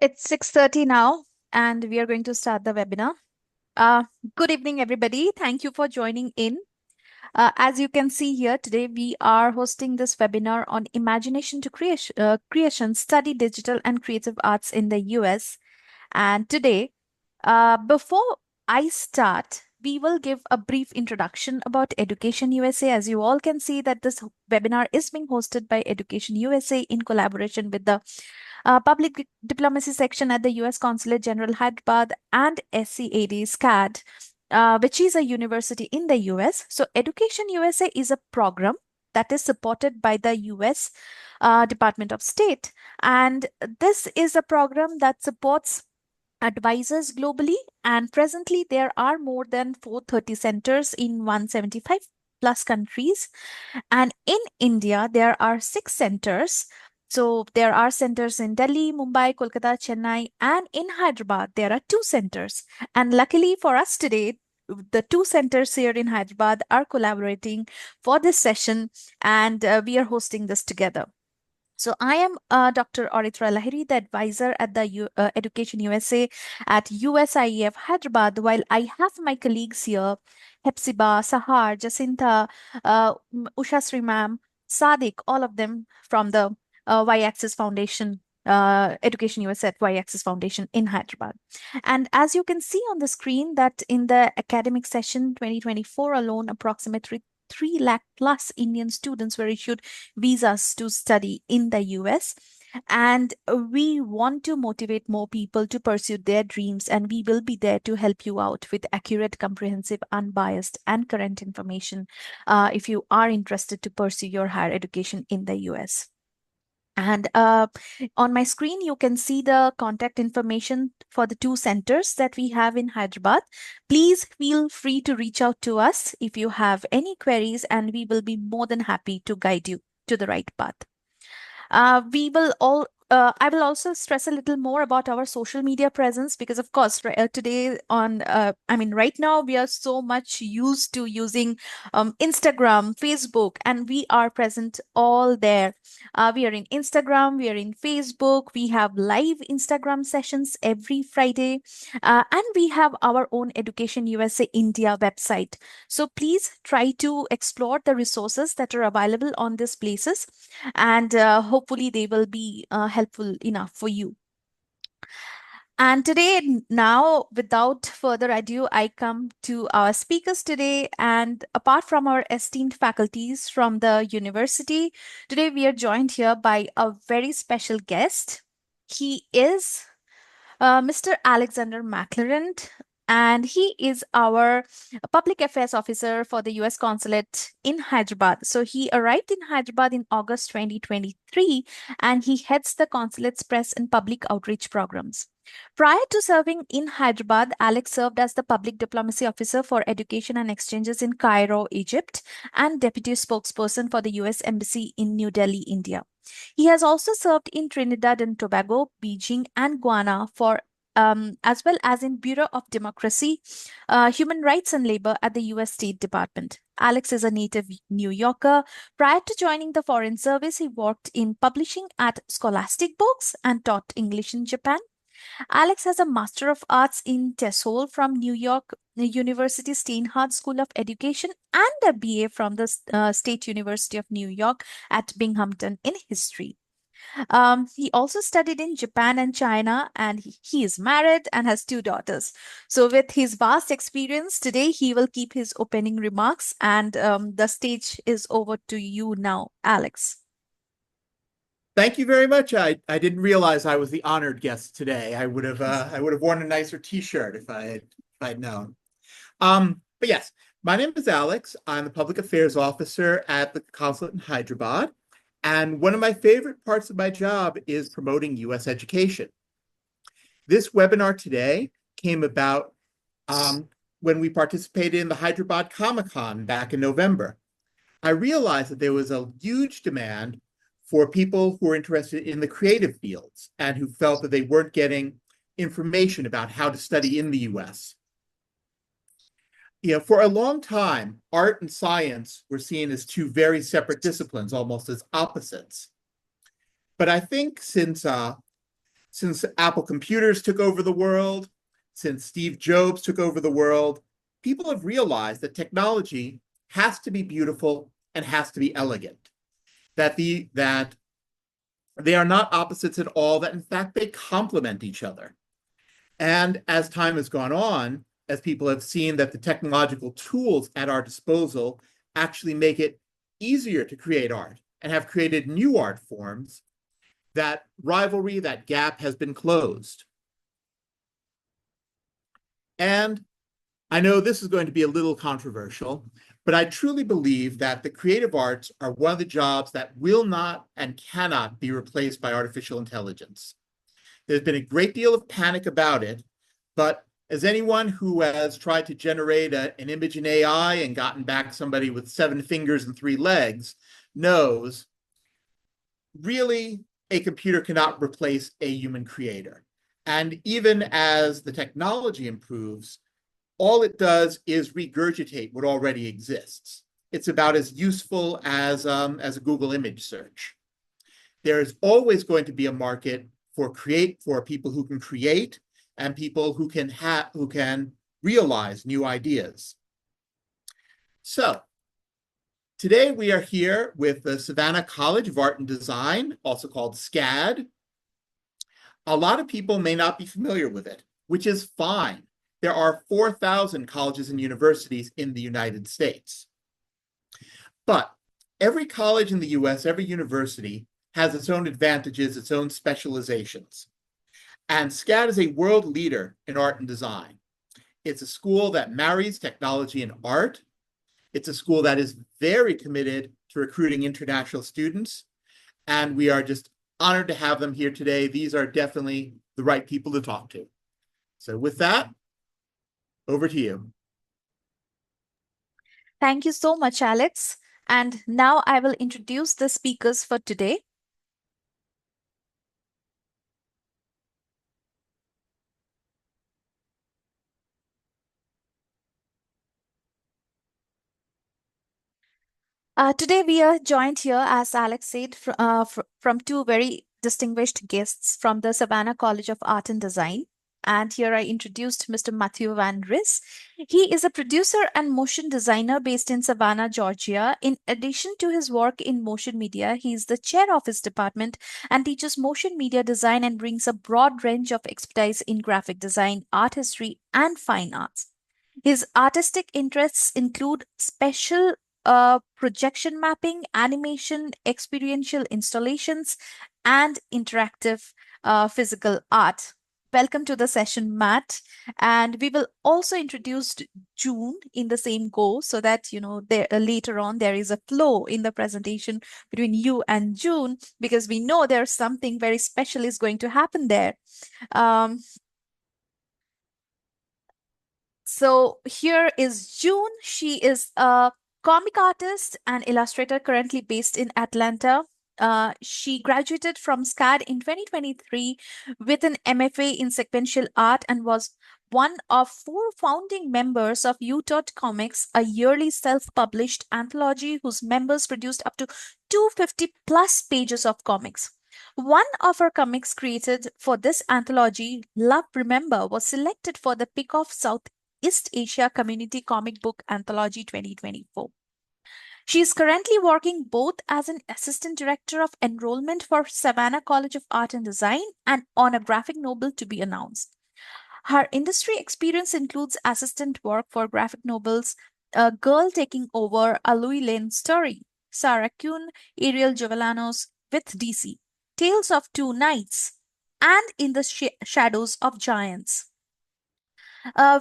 It's 6:30 now, and we are going to start the webinar. Uh, Good evening, everybody. Thank you for joining in. As you can see here, today we are hosting this webinar on Imagination to Creation, Study Digital and Creative Arts in the US. And today, before I start, we will give a brief introduction about Education USA. As you all can see that this webinar is being hosted by Education USA in collaboration with the Public Diplomacy section at the US Consulate General Hyderabad and SCAD, which is a university in the US. So Education USA is a program that is supported by the US Department of State. And this is a program that supports advisors globally. And presently, there are more than 430 centers in 175 plus countries. And in India, there are 6 centers. So there are centers in Delhi, Mumbai, Kolkata, Chennai, and in Hyderabad, there are 2 centers. And luckily for us today, the 2 centers here in Hyderabad are collaborating for this session, and we are hosting this together. So I am Dr. Oritra Lahiri, the advisor at the Education USA at USIEF Hyderabad, while I have my colleagues here, Hepzibah, Sahar, Jacinta, Usha Sri ma'am, Sadiq, all of them from the Y-Axis Foundation, Education USA at Y-Axis Foundation in Hyderabad. And as you can see on the screen that in the academic session 2024 alone, approximately 3 lakh plus Indian students were issued visas to study in the US. And we want to motivate more people to pursue their dreams, and we will be there to help you out with accurate, comprehensive, unbiased, and current information if you are interested to pursue your higher education in the US. And on my screen, you can see the contact information for the 2 centers that we have in Hyderabad. Please feel free to reach out to us if you have any queries, and we will be more than happy to guide you to the right path. We will all I will also stress a little more about our social media presence because, of course, today right now we are so much used to using Instagram, Facebook, and we are present all there. We are in Instagram, we are in Facebook, we have live Instagram sessions every Friday, and we have our own Education USA India website. So please try to explore the resources that are available on these places, and hopefully they will be helpful enough for you. And today, now, without further ado, I come to our speakers today. And apart from our esteemed faculties from the university, today we are joined here by a very special guest. He is Mr. Alexander McLaren, and he is our public affairs officer for the US Consulate in Hyderabad. So he arrived in Hyderabad in August 2023, and he heads the consulate's press and public outreach programs. Prior to serving in Hyderabad, Alex served as the public diplomacy officer for education and exchanges in Cairo, Egypt, and deputy spokesperson for the US Embassy in New Delhi, India. He has also served in Trinidad and Tobago, Beijing, and Guyana for as well as in Bureau of Democracy, Human Rights and Labor at the U.S. State Department. Alex is a native New Yorker. Prior to joining the Foreign Service, he worked in publishing at Scholastic Books and taught English in Japan. Alex has a Master of Arts in TESOL from New York University Steinhardt School of Education and a BA from the State University of New York at Binghamton in History. He also studied in Japan and China, and he is married and has 2 daughters. So, with his vast experience, today he will keep his opening remarks, and the stage is over to you now, Alex. Thank you very much. I didn't realize I was the honored guest today. I would have worn a nicer T-shirt if I'd known. But yes, my name is Alex. I'm the public affairs officer at the consulate in Hyderabad, and one of my favorite parts of my job is promoting U.S. education. This webinar today came about when we participated in the Hyderabad Comic-Con back in November. I realized that there was a huge demand for people who were interested in the creative fields and who felt that they weren't getting information about how to study in the US. For a long time, art and science were seen as 2 very separate disciplines, almost as opposites. But I think since since Apple computers took over the world, since Steve Jobs took over the world, people have realized that technology has to be beautiful and has to be elegant. That they are not opposites at all, that in fact they complement each other. And as time has gone on, as people have seen that the technological tools at our disposal actually make it easier to create art and have created new art forms, that rivalry, that gap has been closed. And I know this is going to be a little controversial, but I truly believe that the creative arts are one of the jobs that will not and cannot be replaced by artificial intelligence. There's been a great deal of panic about it, but as anyone who has tried to generate an image in AI and gotten back somebody with 7 fingers and 3 legs knows, really, a computer cannot replace a human creator. And even as the technology improves, all it does is regurgitate what already exists. It's about as useful as a Google image search. There is always going to be a market for people who can create and people who can realize new ideas. So today we are here with the Savannah College of Art and Design, also called SCAD. A lot of people may not be familiar with it, which is fine. There are 4,000 colleges and universities in the United States. But every college in the US, every university has its own advantages, its own specializations. And SCAD is a world leader in art and design. It's a school that marries technology and art. It's a school that is very committed to recruiting international students. And we are just honored to have them here today. These are definitely the right people to talk to. So with that, over to you. Thank you so much, Alex. And now I will introduce the speakers for today. Today, we are joined here, as Alex said, from two very distinguished guests from the Savannah College of Art and Design. And here I introduced Mr. Matthew Van Ris. He is a producer and motion designer based in Savannah, Georgia. In addition to his work in motion media, he is the chair of his department and teaches motion media design and brings a broad range of expertise in graphic design, art history, and fine arts. His artistic interests include special projection mapping, animation, experiential installations, and interactive physical art. Welcome to the session, Matt. And we will also introduce June in the same go so that, there, later on there is a flow in the presentation between you and June because we know there's something very special is going to happen there. Um, So here is June. She is a comic artist and illustrator currently based in Atlanta. She graduated from SCAD in 2023 with an MFA in sequential art and was one of 4 founding members of Utah Comics, a yearly self-published anthology whose members produced up to 250 plus pages of comics. One of her comics created for this anthology, Love Remember, was selected for the Pick of South East Asia Community Comic Book Anthology 2024. She is currently working both as an assistant director of enrollment for Savannah College of Art and Design and on a graphic novel to be announced. Her industry experience includes assistant work for graphic novels A Girl Taking Over, A Louis Lane Story, Sarah Kuhn, Ariel Jovellanos with DC, Tales of Two Nights, and In the Shadows of Giants,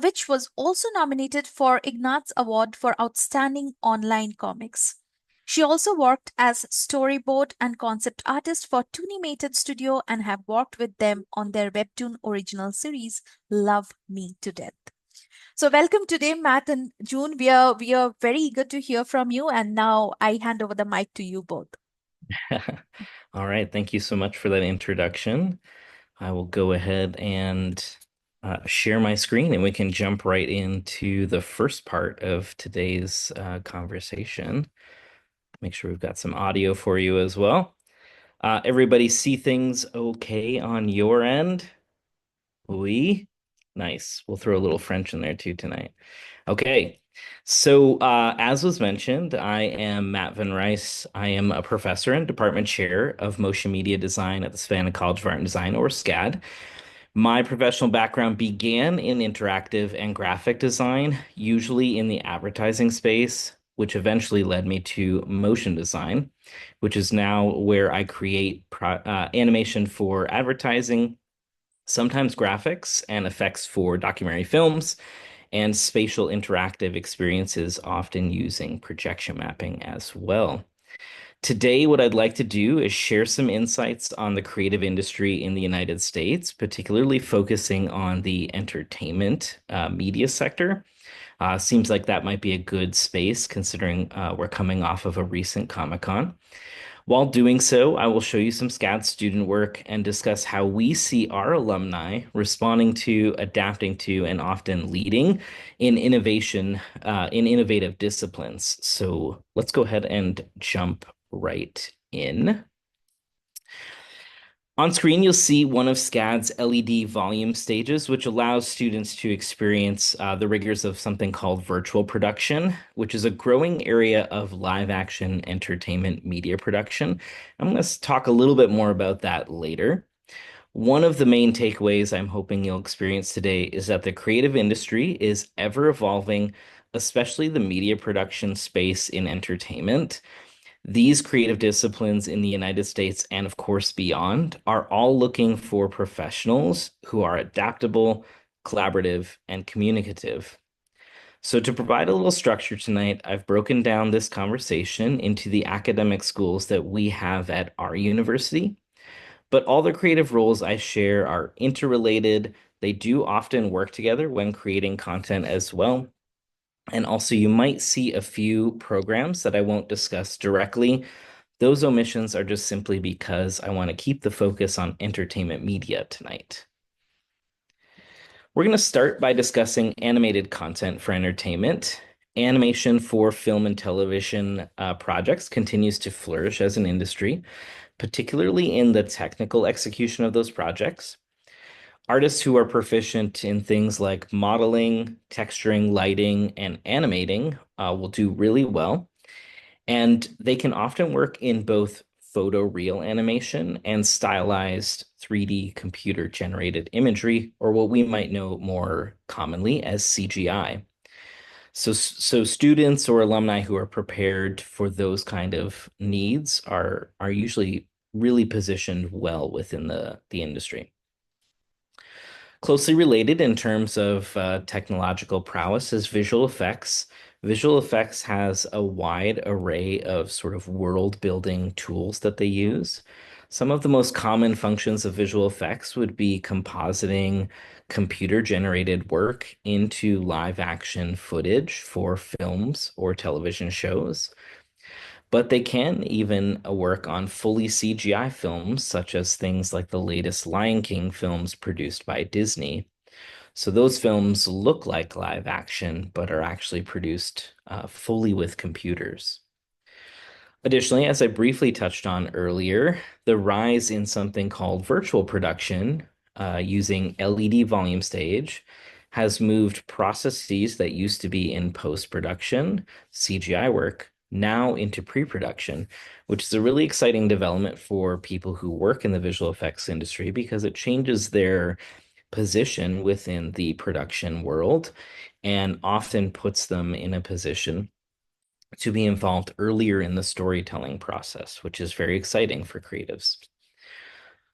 which was also nominated for Ignatz Award for Outstanding Online Comics. She also worked as storyboard and concept artist for Toonimated Studio and have worked with them on their webtoon original series Love Me to Death. So welcome today, Matt and June. We are very eager to hear from you, and now I hand over the mic to you both. All right, thank you so much for that introduction. I will go ahead and share my screen and we can jump right into the first part of today's conversation. Make sure we've got some audio for you as well. Everybody see things okay on your end? Oui? Nice. We'll throw a little French in there too tonight. Okay. So, as was mentioned, I am Matt Van Rice. I am a professor and department chair of motion media design at the Savannah College of Art and Design, or SCAD. My professional background began in interactive and graphic design, usually in the advertising space, which eventually led me to motion design, which is now where I create animation for advertising, sometimes graphics and effects for documentary films, and spatial interactive experiences, often using projection mapping as well. Today, what I'd like to do is share some insights on the creative industry in the United States, particularly focusing on the entertainment media sector. Seems like that might be a good space considering we're coming off of a recent Comic-Con. While doing so, I will show you some SCAD student work and discuss how we see our alumni responding to, adapting to, and often leading in in innovative disciplines. So let's go ahead and jump right in. On screen, you'll see one of SCAD's LED volume stages, which allows students to experience the rigors of something called virtual production, which is a growing area of live action entertainment media production. I'm going to talk a little bit more about that later. One of the main takeaways I'm hoping you'll experience today is that the creative industry is ever evolving, especially the media production space in entertainment. These creative disciplines in the United States and, of course, beyond are all looking for professionals who are adaptable, collaborative, and communicative. So, to provide a little structure tonight, I've broken down this conversation into the academic schools that we have at our university. But all the creative roles I share are interrelated. They do often work together when creating content as well. And also, you might see a few programs that I won't discuss directly. Those omissions are just simply because I want to keep the focus on entertainment media tonight. We're going to start by discussing animated content for entertainment. Animation for film and television projects continues to flourish as an industry, particularly in the technical execution of those projects. Artists who are proficient in things like modeling, texturing, lighting, and animating will do really well. And they can often work in both photoreal animation and stylized 3D computer generated imagery, or what we might know more commonly as CGI. So students or alumni who are prepared for those kind of needs are usually really positioned well within the industry. Closely related in terms of technological prowess is visual effects. Visual effects has a wide array of sort of world building tools that they use. Some of the most common functions of visual effects would be compositing computer generated work into live action footage for films or television shows. But they can even work on fully CGI films, such as things like the latest Lion King films produced by Disney. So those films look like live action, but are actually produced fully with computers. Additionally, as I briefly touched on earlier, the rise in something called virtual production using LED volume stage has moved processes that used to be in post-production, CGI work, now into pre-production, which is a really exciting development for people who work in the visual effects industry because it changes their position within the production world and often puts them in a position to be involved earlier in the storytelling process, which is very exciting for creatives.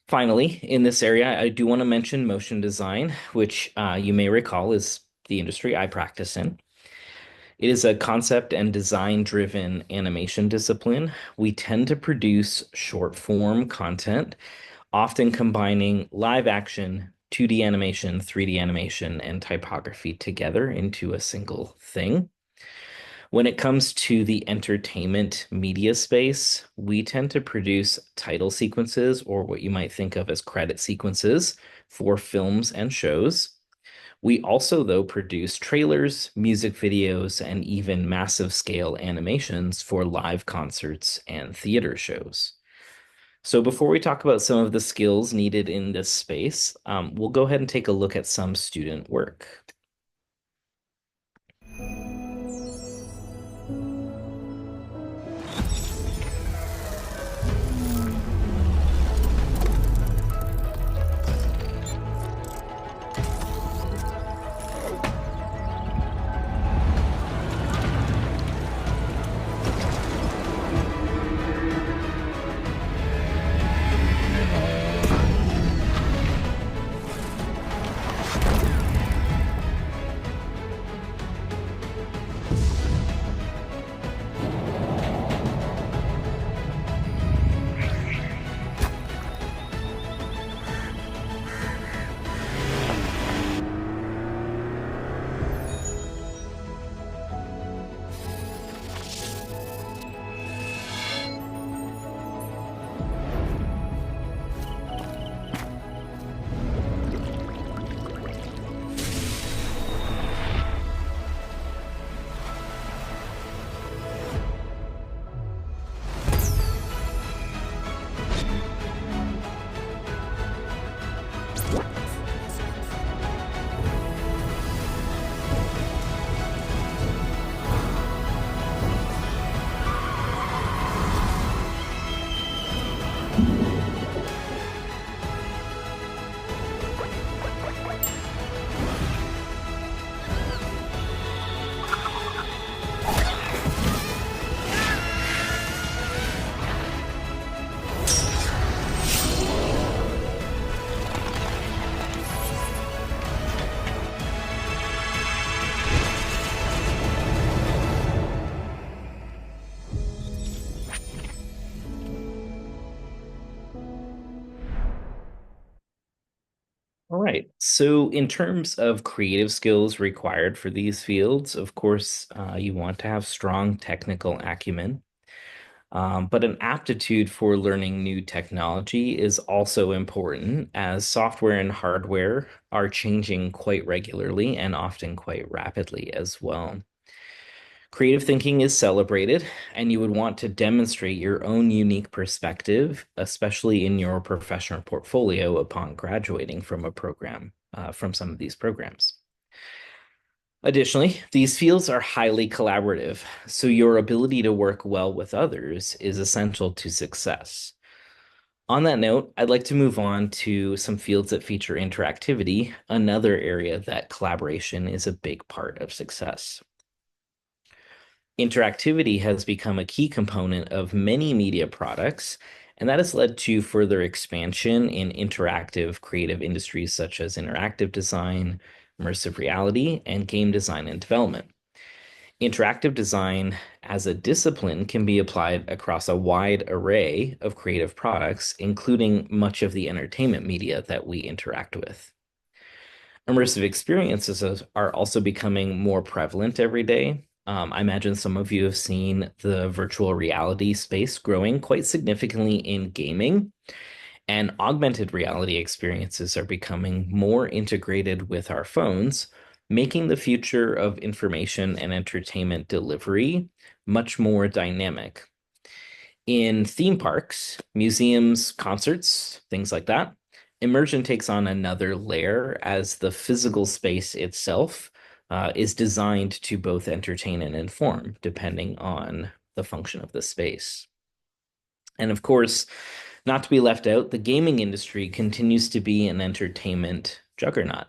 Finally, in this area, I do want to mention motion design, which you may recall is the industry I practice in. It is a concept and design-driven animation discipline. We tend to produce short-form content, often combining live action, 2D animation, 3D animation, and typography together into a single thing. When it comes to the entertainment media space, we tend to produce title sequences or what you might think of as credit sequences for films and shows. We also, though, produce trailers, music videos, and even massive scale animations for live concerts and theater shows. So before we talk about some of the skills needed in this space, we'll go ahead and take a look at some student work. All right. So, in terms of creative skills required for these fields, of course, you want to have strong technical acumen, but an aptitude for learning new technology is also important as software and hardware are changing quite regularly and often quite rapidly as well. Creative thinking is celebrated, and you would want to demonstrate your own unique perspective, especially in your professional portfolio upon graduating from a program, from some of these programs. Additionally, these fields are highly collaborative, so your ability to work well with others is essential to success. On that note, I'd like to move on to some fields that feature interactivity, another area that collaboration is a big part of success. Interactivity has become a key component of many media products, and that has led to further expansion in interactive creative industries such as interactive design, immersive reality, and game design and development. Interactive design as a discipline can be applied across a wide array of creative products, including much of the entertainment media that we interact with. Immersive experiences are also becoming more prevalent every day. I imagine some of you have seen the virtual reality space growing quite significantly in gaming, and augmented reality experiences are becoming more integrated with our phones, making the future of information and entertainment delivery much more dynamic. In theme parks, museums, concerts, things like that, immersion takes on another layer as the physical space itself is designed to both entertain and inform, depending on the function of the space. And of course, not to be left out, the gaming industry continues to be an entertainment juggernaut,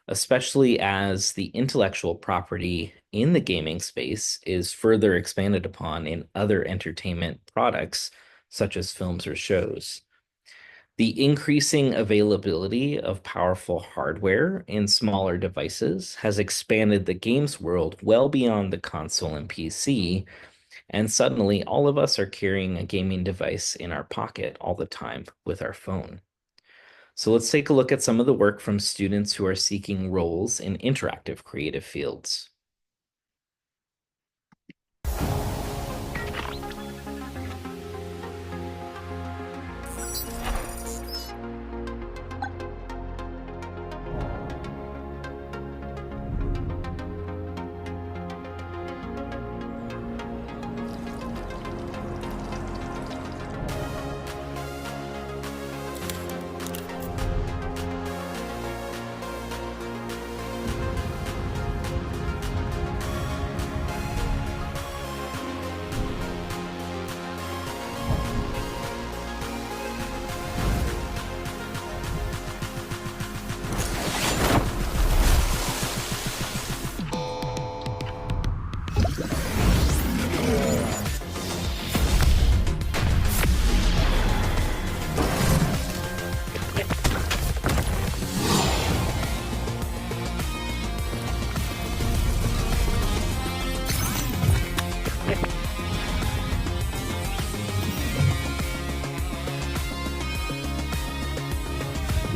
especially as the intellectual property in the gaming space is further expanded upon in other entertainment products, such as films or shows. The increasing availability of powerful hardware in smaller devices has expanded the games world well beyond the console and PC, and suddenly all of us are carrying a gaming device in our pocket all the time with our phone. So let's take a look at some of the work from students who are seeking roles in interactive creative fields.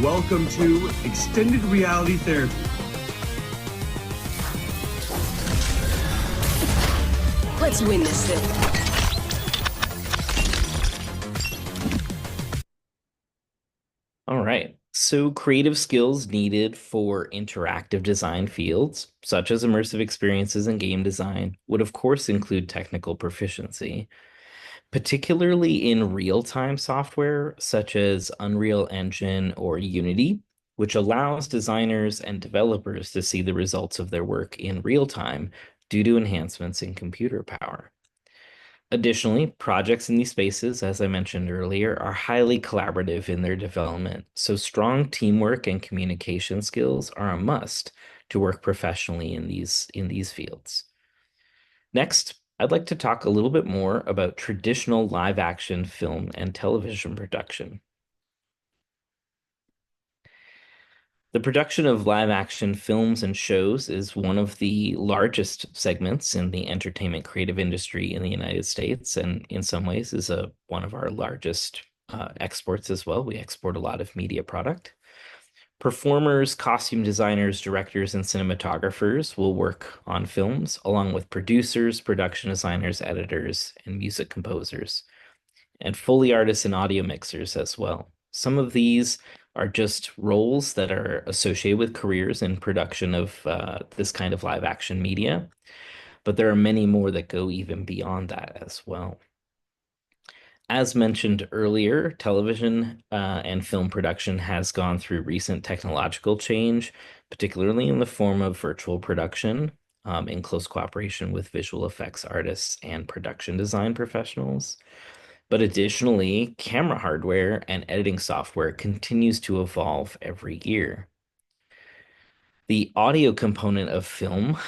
Welcome to Extended Reality Therapy. Let's win this thing. All right. So creative skills needed for interactive design fields, such as immersive experiences and game design, would of course include technical proficiency, particularly in real-time software such as Unreal Engine or Unity, which allows designers and developers to see the results of their work in real time due to enhancements in computer power. Additionally, projects in these spaces, as I mentioned earlier, are highly collaborative in their development, so strong teamwork and communication skills are a must to work professionally in these fields. Next, I'd like to talk a little bit more about traditional live action film and television production. The production of live action films and shows is one of the largest segments in the entertainment creative industry in the United States, and in some ways is one of our largest exports as well. We export a lot of media product. Performers, costume designers, directors, and cinematographers will work on films, along with producers, production designers, editors, and music composers, and Foley artists and audio mixers as well. Some of these are just roles that are associated with careers in production of this kind of live action media, but there are many more that go even beyond that as well. As mentioned earlier, television and film production has gone through recent technological change, particularly in the form of virtual production, in close cooperation with visual effects artists and production design professionals. But additionally, camera hardware and editing software continues to evolve every year. The audio component of film,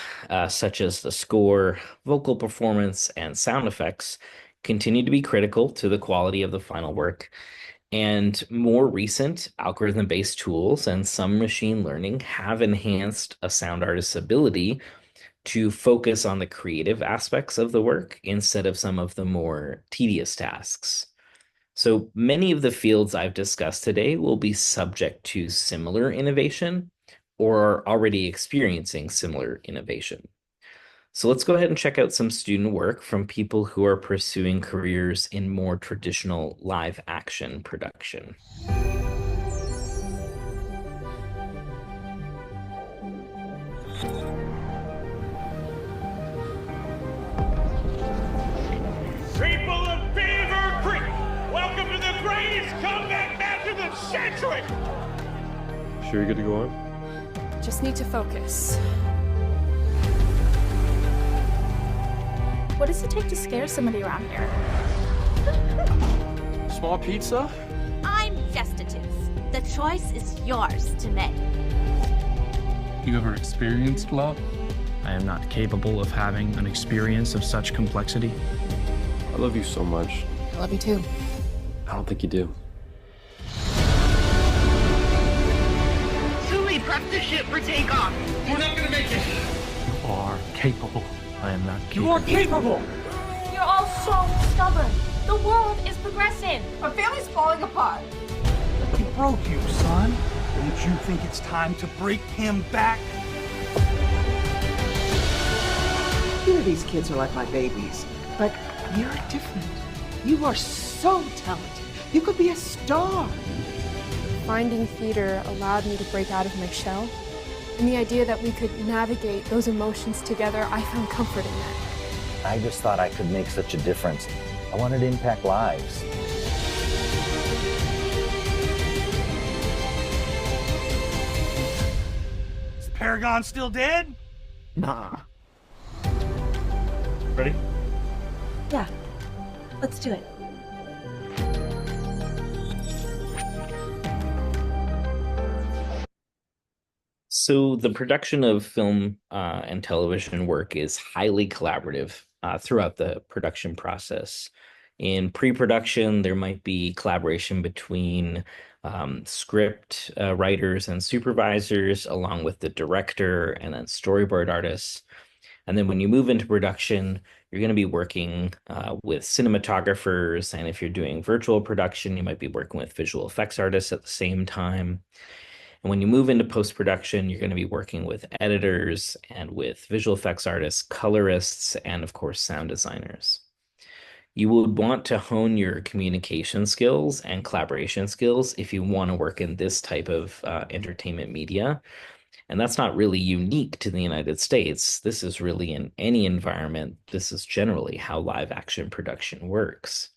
such as the score, vocal performance, and sound effects, continue to be critical to the quality of the final work. And more recent algorithm-based tools and some machine learning have enhanced a sound artist's ability to focus on the creative aspects of the work instead of some of the more tedious tasks. So many of the fields I've discussed today will be subject to similar innovation or are already experiencing similar innovation. So let's go ahead and check out some student work from people who are pursuing careers in more traditional live action production. People of Beaver Creek, welcome to the greatest comeback match of the century! Sure you're good to go on? Just need to focus. What does it take to scare somebody around here? Small pizza? I'm gestative. The choice is yours to make. You ever experienced love? I am not capable of having an experience of such complexity. I love you so much. I love you too. I don't think you do. Sully, prep the ship for takeoff. We're not gonna make it! You are capable. I am not capable. You are capable! You're all so stubborn. The world is progressing. Our family's falling apart. He broke you, son. Don't you think it's time to break him back? You know, these kids are like my babies, but you're different. You are so talented. You could be a star. Finding theater allowed me to break out of my shell. And the idea that we could navigate those emotions together, I found comfort in that. I just thought I could make such a difference. I wanted to impact lives. Is Paragon still dead? Nah. Ready? Yeah, let's do it. So the production of film and television work is highly collaborative throughout the production process. In pre-production, there might be collaboration between script writers and supervisors, along with the director and then storyboard artists. And then when you move into production, You're going to be working with cinematographers, and if you're doing virtual production, you might be working with visual effects artists at the same time. And when you move into post-production, you're going to be working with editors and with visual effects artists, colorists, and of course, sound designers. You would want to hone your communication skills and collaboration skills if you want to work in this type of entertainment media. And that's not really unique to the United States. This is really in any environment. This is generally how live action production works.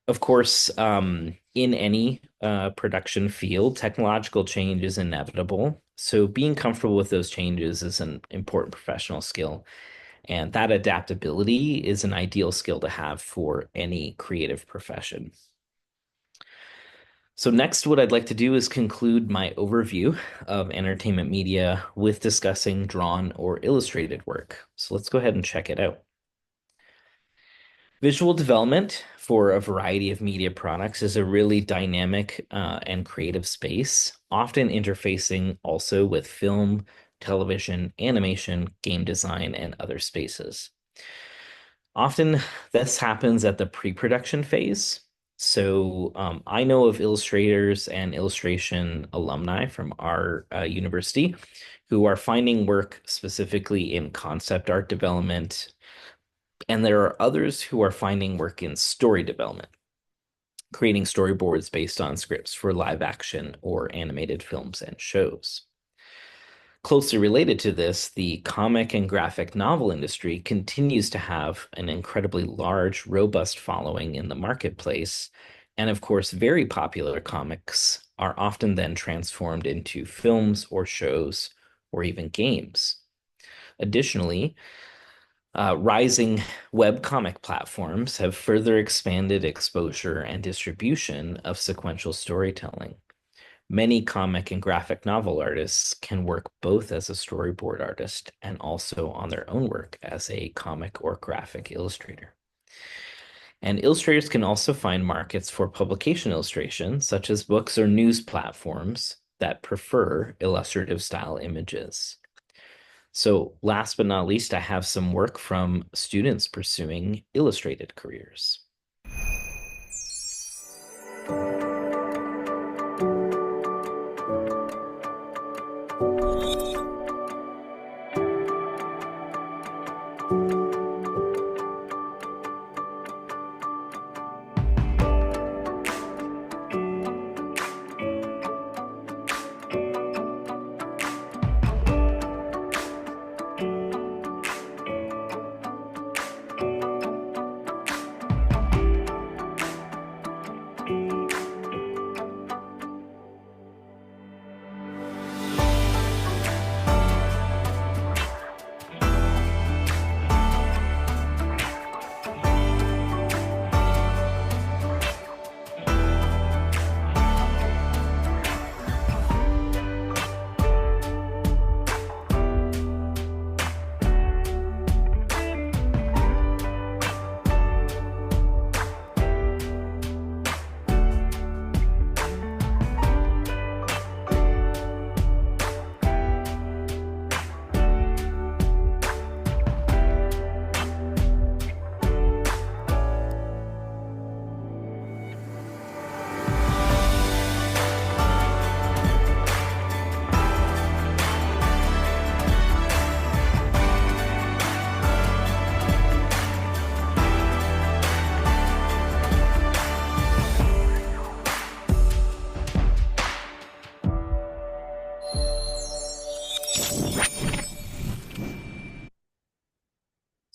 Of course, in any production field, technological change is inevitable. So being comfortable with those changes is an important professional skill. And that adaptability is an ideal skill to have for any creative profession. So next, what I'd like to do is conclude my overview of entertainment media with discussing drawn or illustrated work. So let's go ahead and check it out. Visual development for a variety of media products is a really dynamic and creative space, often interfacing also with film, television, animation, game design, and other spaces. Often this happens at the pre-production phase. So I know of illustrators and illustration alumni from our university who are finding work specifically in concept art development. And there are others who are finding work in story development, creating storyboards based on scripts for live action or animated films and shows. Closely related to this, the comic and graphic novel industry continues to have an incredibly large, robust following in the marketplace. And of course, very popular comics are often then transformed into films or shows or even games. Additionally, rising webcomic platforms have further expanded exposure and distribution of sequential storytelling. Many comic and graphic novel artists can work both as a storyboard artist and also on their own work as a comic or graphic illustrator. And illustrators can also find markets for publication illustration, such as books or news platforms that prefer illustrative style images. So last but not least, I have some work from students pursuing illustrated careers.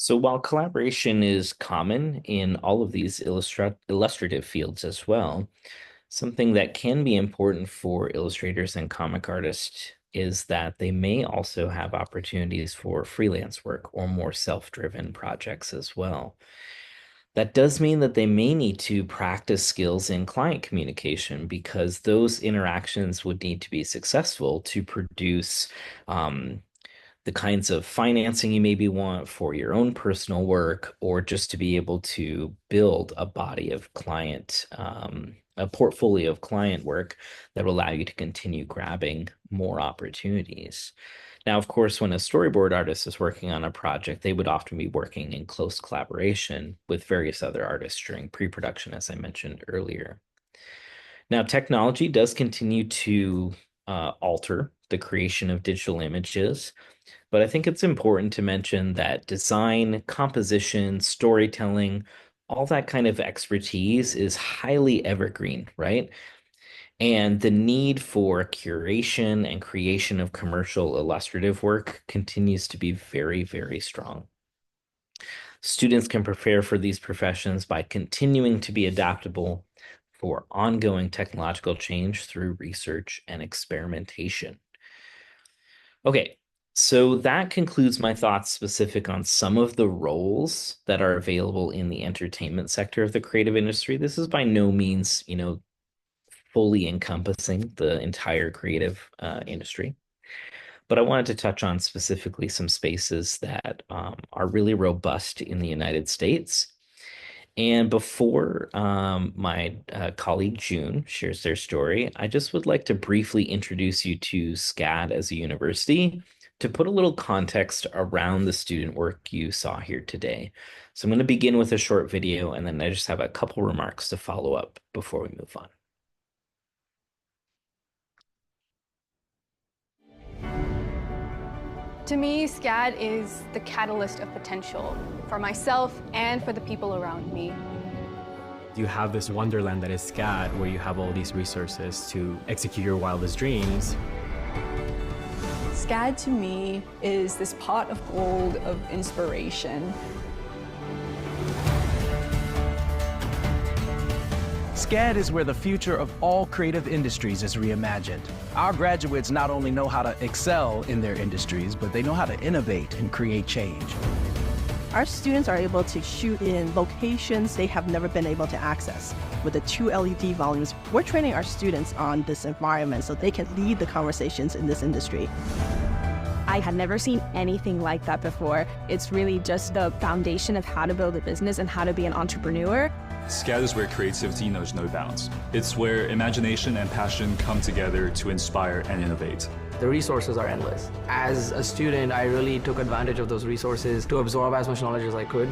So while collaboration is common in all of these illustrative fields as well, something that can be important for illustrators and comic artists is that they may also have opportunities for freelance work or more self-driven projects as well. That does mean that they may need to practice skills in client communication because those interactions would need to be successful to produce the kinds of financing you maybe want for your own personal work, or just to be able to build a body of client, a portfolio of client work that will allow you to continue grabbing more opportunities. Now, of course, when a storyboard artist is working on a project, they would often be working in close collaboration with various other artists during pre-production, as I mentioned earlier. Now, technology does continue to alter the creation of digital images, but I think it's important to mention that design, composition, storytelling, all that kind of expertise is highly evergreen, right? And the need for curation and creation of commercial illustrative work continues to be very, very strong. Students can prepare for these professions by continuing to be adaptable for ongoing technological change through research and experimentation. Okay, so that concludes my thoughts specific on some of the roles that are available in the entertainment sector of the creative industry. This is by no means, fully encompassing the entire creative industry. But I wanted to touch on specifically some spaces that are really robust in the United States. And before my colleague June shares their story, I just would like to briefly introduce you to SCAD as a university to put a little context around the student work you saw here today. So I'm going to begin with a short video, and then I just have a couple remarks to follow up before we move on. To me, SCAD is the catalyst of potential for myself and for the people around me. You have this wonderland that is SCAD, where you have all these resources to execute your wildest dreams. SCAD to me is this pot of gold of inspiration. SCAD is where the future of all creative industries is reimagined. Our graduates not only know how to excel in their industries, but they know how to innovate and create change. Our students are able to shoot in locations they have never been able to access. With the 2 LED volumes, we're training our students on this environment so they can lead the conversations in this industry. I had never seen anything like that before. It's really just the foundation of how to build a business and how to be an entrepreneur. SCAD is where creativity knows no bounds. It's where imagination and passion come together to inspire and innovate. The resources are endless. As a student, I really took advantage of those resources to absorb as much knowledge as I could.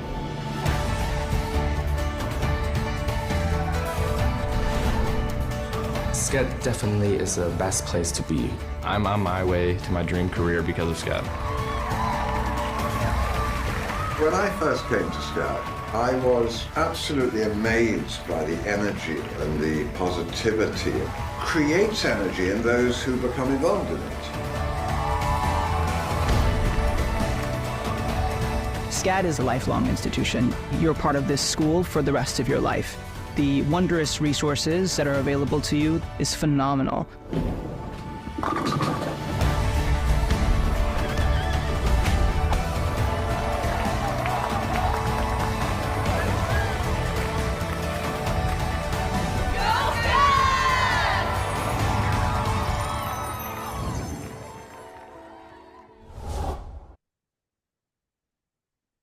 SCAD definitely is the best place to be. I'm on my way to my dream career because of SCAD. When I first came to SCAD, I was absolutely amazed by the energy and the positivity. It creates energy in those who become involved in it. SCAD is a lifelong institution. You're part of this school for the rest of your life. The wondrous resources that are available to you is phenomenal.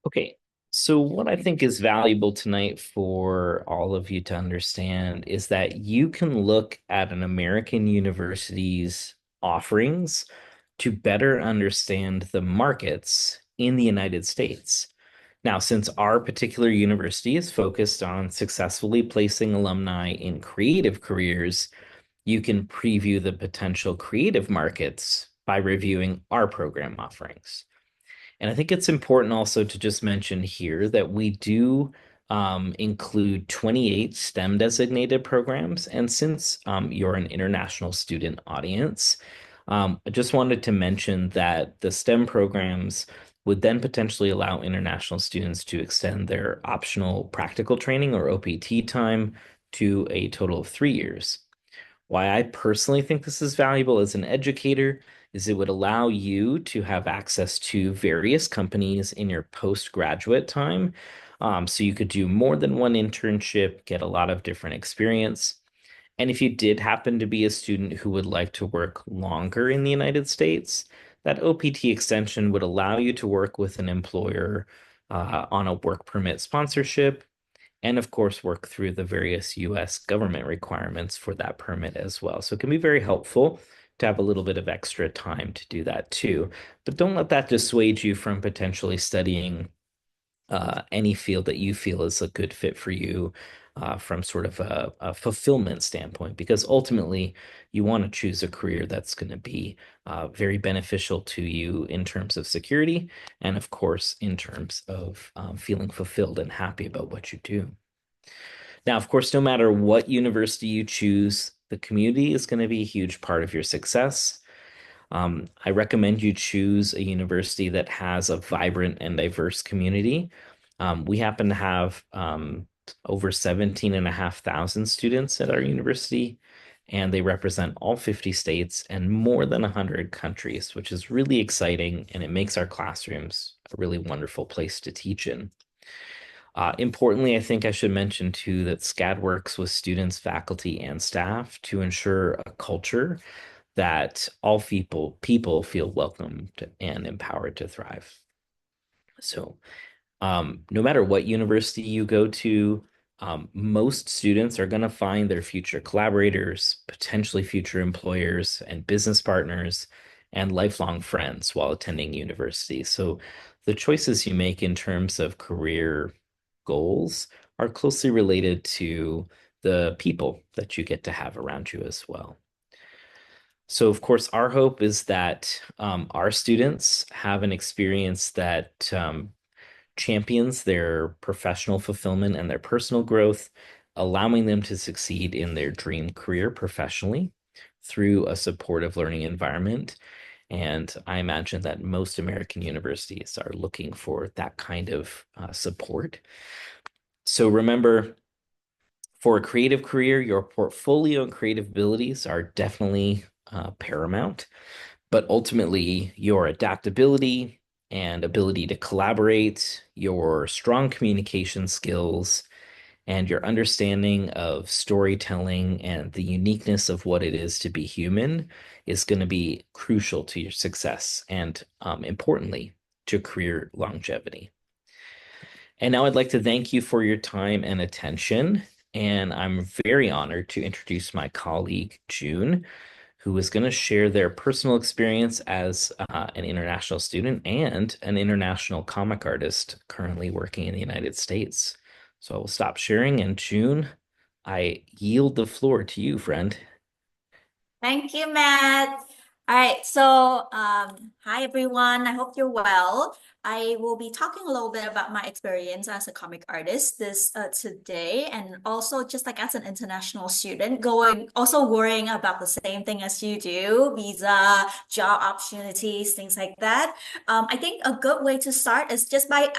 Okay, so what I think is valuable tonight for all of you to understand is that you can look at an American university's offerings to better understand the markets in the United States. Now, since our particular university is focused on successfully placing alumni in creative careers, you can preview the potential creative markets by reviewing our program offerings. And I think it's important also to just mention here that we do include 28 STEM designated programs. And since you're an international student audience, I just wanted to mention that the STEM programs would then potentially allow international students to extend their optional practical training or OPT time to a total of 3 years. Why I personally think this is valuable as an educator is it would allow you to have access to various companies in your postgraduate time. So you could do more than one internship, get a lot of different experience. And if you did happen to be a student who would like to work longer in the United States, that OPT extension would allow you to work with an employer on a work permit sponsorship, and of course, work through the various US government requirements for that permit as well. So it can be very helpful to have a little bit of extra time to do that too. But don't let that dissuade you from potentially studying any field that you feel is a good fit for you from sort of a fulfillment standpoint, because ultimately you want to choose a career that's going to be very beneficial to you in terms of security and, of course, in terms of feeling fulfilled and happy about what you do. Now, of course, no matter what university you choose, the community is going to be a huge part of your success. I recommend you choose a university that has a vibrant and diverse community. We happen to have over 17,500 students at our university, and they represent all 50 states and more than 100 countries, which is really exciting, and it makes our classrooms a really wonderful place to teach in. Importantly, I think I should mention too that SCAD works with students, faculty, and staff to ensure a culture that all people feel welcomed and empowered to thrive. So, no matter what university you go to, most students are going to find their future collaborators, potentially future employers and business partners, and lifelong friends while attending university. So, the choices you make in terms of career goals are closely related to the people that you get to have around you as well. So, of course, our hope is that our students have an experience that champions their professional fulfillment and their personal growth, allowing them to succeed in their dream career professionally through a supportive learning environment. And I imagine that most American universities are looking for that kind of support. So remember, for a creative career, your portfolio and creative abilities are definitely paramount, but ultimately your adaptability and ability to collaborate, your strong communication skills, and your understanding of storytelling and the uniqueness of what it is to be human is going to be crucial to your success and, importantly, to career longevity. And now I'd like to thank you for your time and attention. And I'm very honored to introduce my colleague, June, who is going to share their personal experience as an international student and an international comic artist currently working in the United States. So I will stop sharing, and June, I yield the floor to you, friend. Thank you, Matt. All right, so hi everyone. I hope you're well. I will be talking a little bit about my experience as a comic artist this today, and also just like as an international student, also worrying about the same thing as you do, visa, job opportunities, things like that. I think a good way to start is just by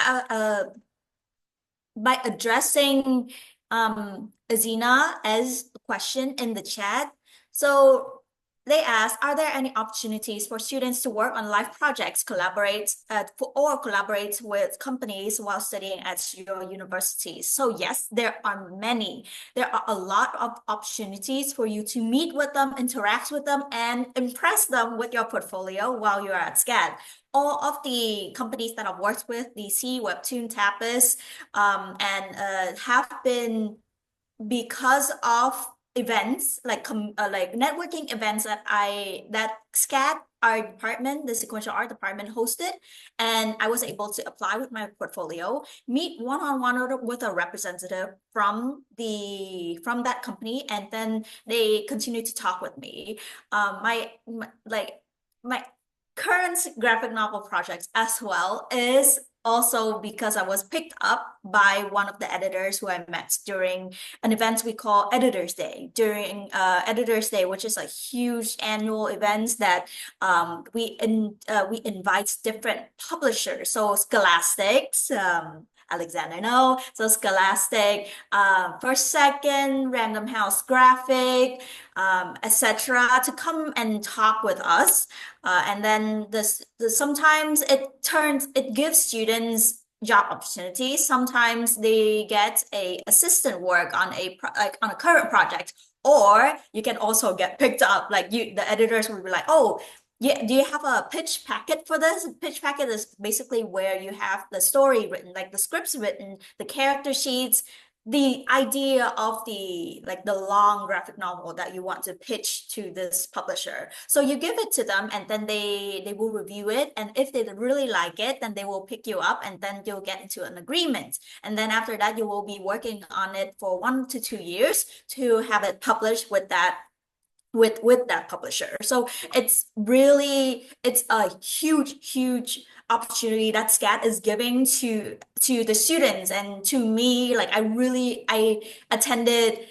addressing Azina as a question in the chat. So they asked, are there any opportunities for students to work on live projects, or collaborate with companies while studying at your universities? So yes, there are many. There are a lot of opportunities for you to meet with them, interact with them, and impress them with your portfolio while you're at SCAD. All of the companies that I've worked with, DC, Webtoon, Tapas, and have been because of events like networking events that SCAD, our department, the sequential art department, hosted, and I was able to apply with my portfolio, meet one-on-one with a representative from that company, and then they continue to talk with me. My current graphic novel projects as well is also because I was picked up by one of the editors who I met during an event we call Editors Day. During Editors Day, which is a huge annual event that we invite different publishers. So Scholastics, Alexander No, so Scholastic, First Second, Random House Graphic, etc., to come and talk with us. And then sometimes it gives students job opportunities. Sometimes they get a assistant work on on a current project, or you can also get picked up. Like the editors will be like, oh, yeah, do you have a pitch packet for this? Pitch packet is basically where you have the story written, like the scripts written, the character sheets, the idea of the long graphic novel that you want to pitch to this publisher. So you give it to them, and then they will review it, and if they really like it, then they will pick you up, and then you'll get into an agreement, and then after that you will be working on it for 1 to 2 years to have it published with that publisher. So it's a huge opportunity that SCAD is giving to the students and to me. Like I attended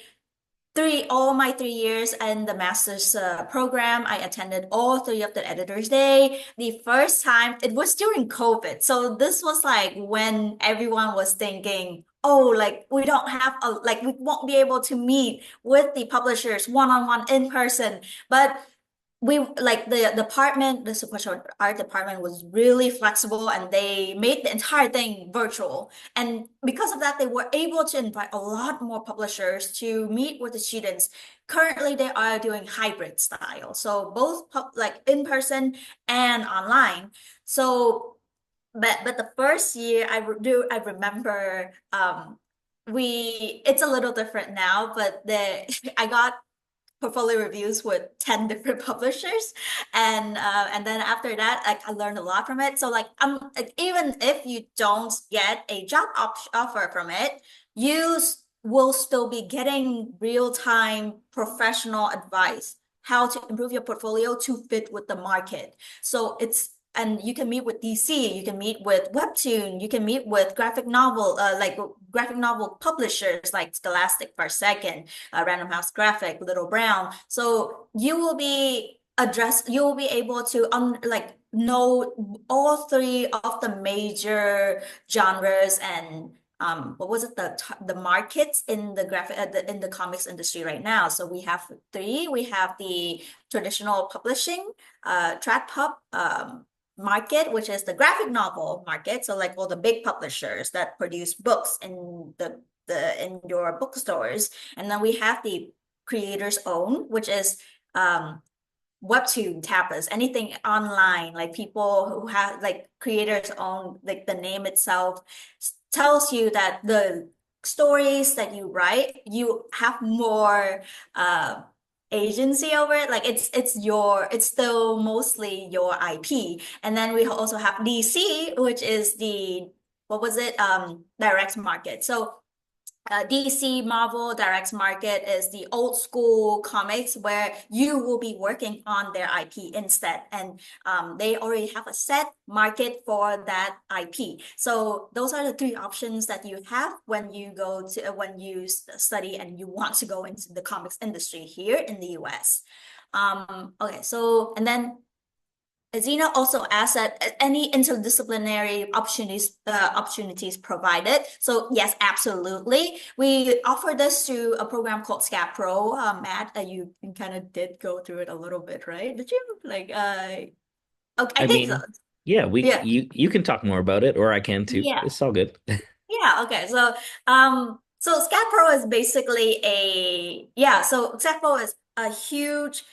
all my 3 years in the master's program. I attended all 3 of the editors day. The first time it was during COVID, so this was like when everyone was thinking, oh, like we don't have we won't be able to meet with the publishers one-on-one in person. But we the department, the supervisor art department was really flexible, and they made the entire thing virtual. And because of that, they were able to invite a lot more publishers to meet with the students. Currently, they are doing hybrid style, so both in person and online. So, but the first year, I remember it's a little different now, but I got portfolio reviews with 10 different publishers, and then after that, I learned a lot from it. So even if you don't get a job offer from it, you will still be getting real-time professional advice how to improve your portfolio to fit with the market. So and you can meet with DC, you can meet with Webtoon, you can meet with graphic novel publishers like Scholastic per Second, Random House Graphic, Little Brown. So you will be able to know all 3 of the major genres and what was it, the markets in the in the comics industry right now. So we have 3. We have the traditional publishing, trad pub market, which is the graphic novel market. So all the big publishers that produce books in in your bookstores. And then we have the creators own, which is Webtoon, Tapas, anything online, like people who have creators own, the name itself tells you that the stories that you write, you have more agency over it. It's still mostly your IP. And then we also have DC, which is the direct market. So DC Marvel Direct Market is the old school comics where you will be working on their IP instead, and they already have a set market for that IP. So those are the 3 options that you have when you study and you want to go into the comics industry here in the US. Okay, so and then Zena also asked that any interdisciplinary opportunities provided. So yes, absolutely. We offer this through a program called SCAD Pro. Matt, you kind of did go through it a little bit, right? Did you okay? I think so. Yeah, you can talk more about it, or I can too. Yeah. It's all good. Yeah. Okay. So so SCAD Pro is basically so SCAD Pro is a huge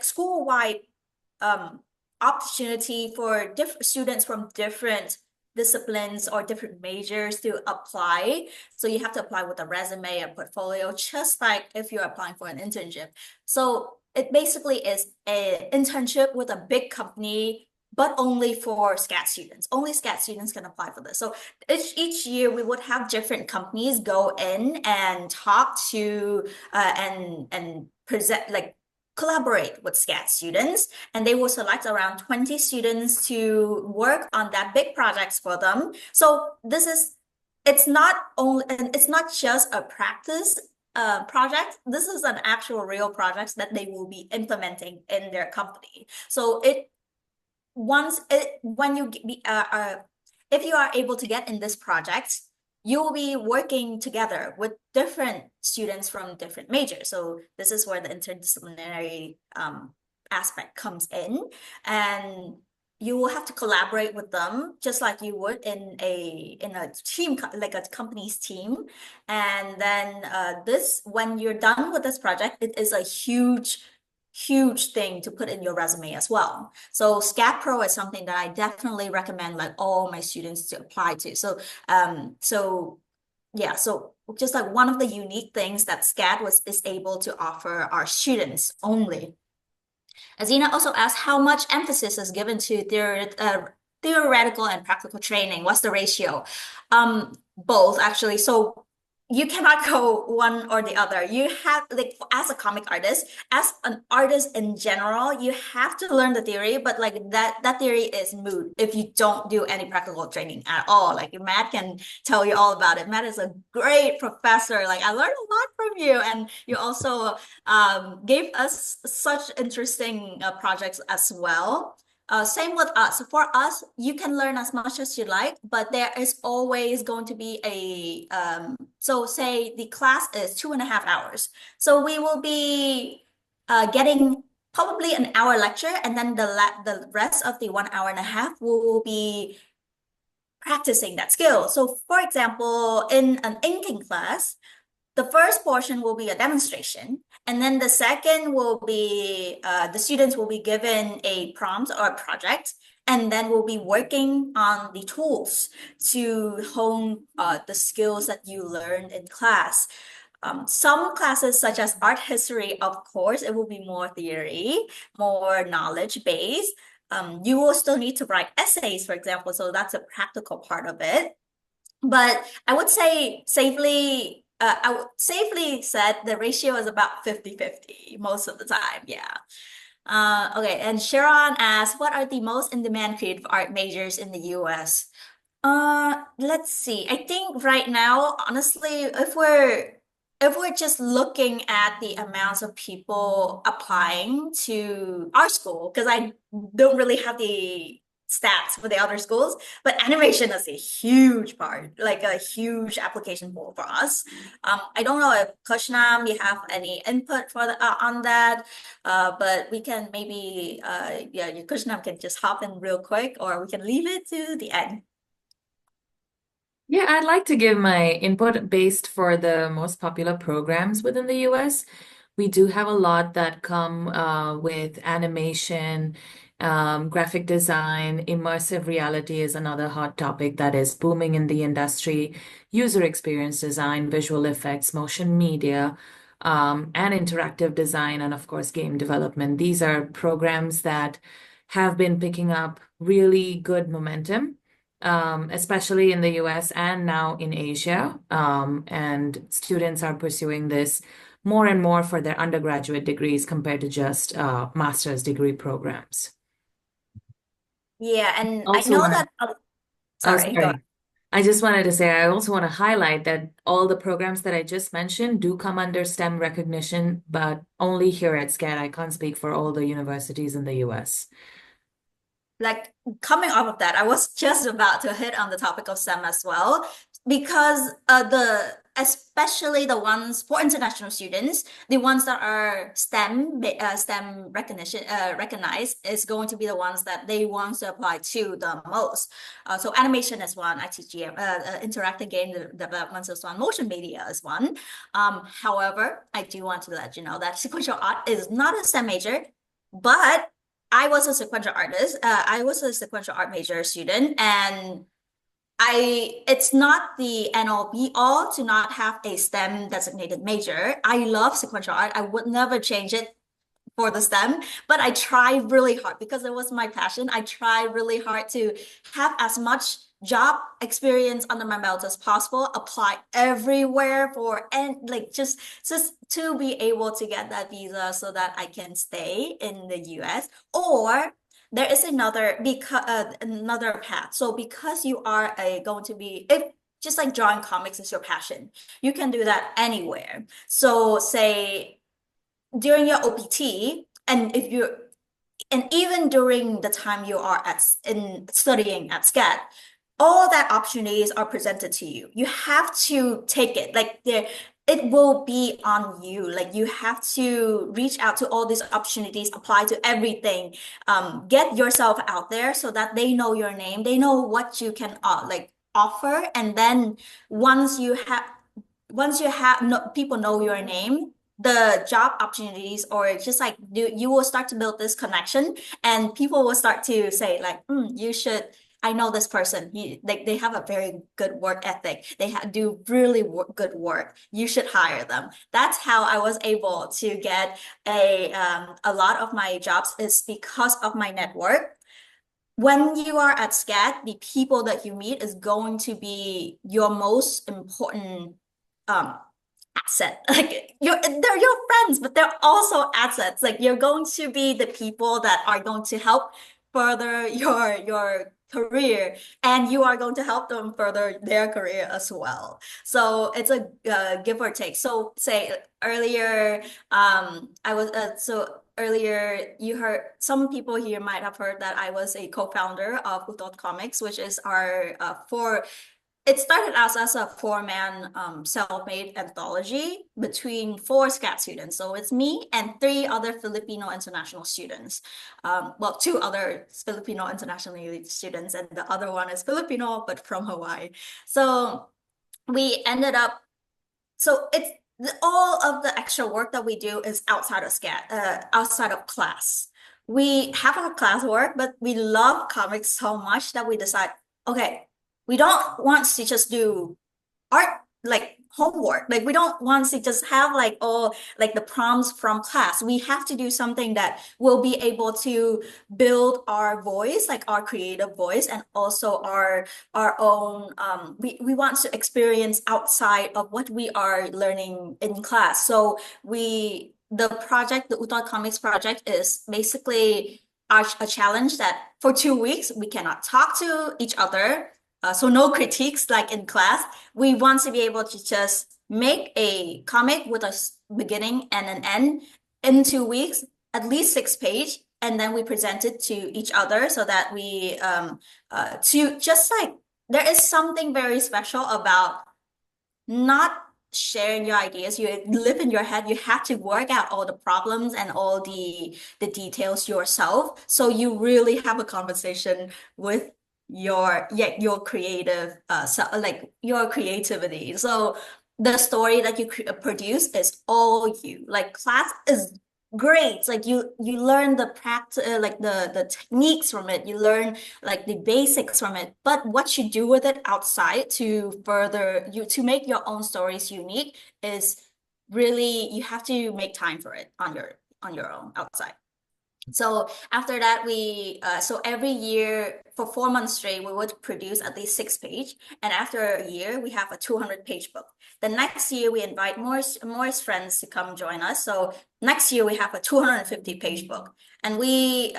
school-wide opportunity for different students from different disciplines or different majors to apply. So you have to apply with a resume, a portfolio, just like if you're applying for an internship. So it basically is an internship with a big company, but only for SCAD students. Only SCAD students can apply for this. So each year we would have different companies go in and talk to and present collaborate with SCAD students, and they will select around 20 students to work on that big projects for them. So it's not just a practice project. This is an actual real project that they will be implementing in their company. So if you are able to get in this project, you will be working together with different students from different majors. So this is where the interdisciplinary aspect comes in, and you will have to collaborate with them just like you would in a team, like a company's team. And then when you're done with this project, it is a huge thing to put in your resume as well. So SCAD Pro is something that I definitely recommend all my students to apply to. So yeah, so just like one of the unique things that SCAD is able to offer our students only. Azina also asked how much emphasis is given to theoretical and practical training. What's the ratio? Both actually. So you cannot go one or the other. You have, like, as a comic artist, as an artist in general, you have to learn the theory, but like that theory is moot if you don't do any practical training at all. Like Matt can tell you all about it. Matt is a great professor. Like I learned a lot from you, and you also gave us such interesting projects as well. Same with us. For us, you can learn as much as you like, but there is always going to be so say the class is 2.5 hours. So we will be getting probably an hour lecture, and then the rest of the 1.5 hours we will be practicing that skill. So for example, in an inking class, the first portion will be a demonstration, and then the second will be the students will be given a prompt or a project, and then we'll be working on the tools to hone the skills that you learned in class. Some classes, such as art history, of course, it will be more theory, more knowledge based. You will still need to write essays, for example, so that's a practical part of it. But I would say I would safely said the ratio is about 50-50 most of the time. Yeah. Okay. And Sharon asked, what are the most in-demand creative art majors in the US? Let's see. I think right now, honestly, if we're just looking at the amounts of people applying to our school, because I don't really have the stats for the other schools, but animation is a huge part, like a huge application pool for us. I don't know if Kushnam, you have any input for on that, but we can maybe, yeah, Kushnam can just hop in real quick, or we can leave it to the end. Yeah, I'd like to give my input based for the most popular programs within the US. We do have a lot that come with animation, graphic design, immersive reality is another hot topic that is booming in the industry, user experience design, visual effects, motion media, and interactive design, and of course, game development. These are programs that have been picking up really good momentum, especially in the US and now in Asia. And students are pursuing this more and more for their undergraduate degrees compared to just master's degree programs. Yeah, and I Also know wanna- that. Oh, Sorry, go ahead. sorry. I just wanted to say, I also want to highlight that all the programs that I just mentioned do come under STEM recognition, but only here at SCAD. I can't speak for all the universities in the US. Like coming off of that, I was just about to hit on the topic of STEM as well, because especially the ones for international students, the ones that are STEM recognized is going to be the ones that they want to apply to the most. So animation is one, I teach interactive game development is one, motion media is one. However, I do want to let you know that sequential art is not a STEM major, but I was a sequential artist. I was a sequential art major student, and it's not the end all be all to not have a STEM designated major. I love sequential art. I would never change it for the STEM, but I try really hard because it was my passion. I try really hard to have as much job experience under my belt as possible, apply everywhere and like just to be able to get that visa so that I can stay in the US. Or there is another path. So because you are going to be, if just like drawing comics is your passion, you can do that anywhere. So say during your OPT, and even during the time you are in studying at SCAD, all that opportunities are presented to you. You have to take it. Like it will be on you. Like you have to reach out to all these opportunities, apply to everything, get yourself out there so that they know your name, they know what you can offer, and then once you have people know your name, the job opportunities, or just like you will start to build this connection, and people will start to say like, you should I know this person. They have a very good work ethic. They do really good work. You should hire them. That's how I was able to get a lot of my jobs is because of my network. When you are at SCAD, the people that you meet is going to be your most important asset. Like they're your friends, but they're also assets. Like you're going to be the people that are going to help further your career, and you are going to help them further their career as well. So it's a give or take. So say earlier, I was so earlier you heard some people here might have heard that I was a co-founder of Utot Comics, which is our it started out as a four-man self-made anthology between four SCAD students. So it's me and three other Filipino international students. Well, two other Filipino international students, and the other one is Filipino, but from Hawaii. So we ended up, so it's all of the extra work that we do is outside of SCAD, outside of class. We have our classwork, but we love comics so much that we decide, okay, we don't want to just do art like homework. Like we don't want to just have like all like the prompts from class. We have to do something that will be able to build our voice, like our creative voice, and also our own we want to experience outside of what we are learning in class. So the project, the Utot Comics project, is basically a challenge that for 2 weeks we cannot talk to each other. So no critiques like in class. We want to be able to just make a comic with a beginning and an end in 2 weeks, at least 6 page, and then we present it to each other so that we to just like there is something very special about not sharing your ideas. You live in your head. You have to work out all the problems and all the details yourself. So you really have a conversation with your creative like your creativity. So the story that you produce is all you. Like class is great. Like you learn the practice, like the techniques from it. You learn like the basics from it. But what you do with it outside to further you to make your own stories unique is really you have to make time for it on your own outside. So after that, so every year for 4 months straight, we would produce at least 6 page. And after a year, we have a 200-page book. The next year, we invite more friends to come join us. So next year, we have a 250-page book. And we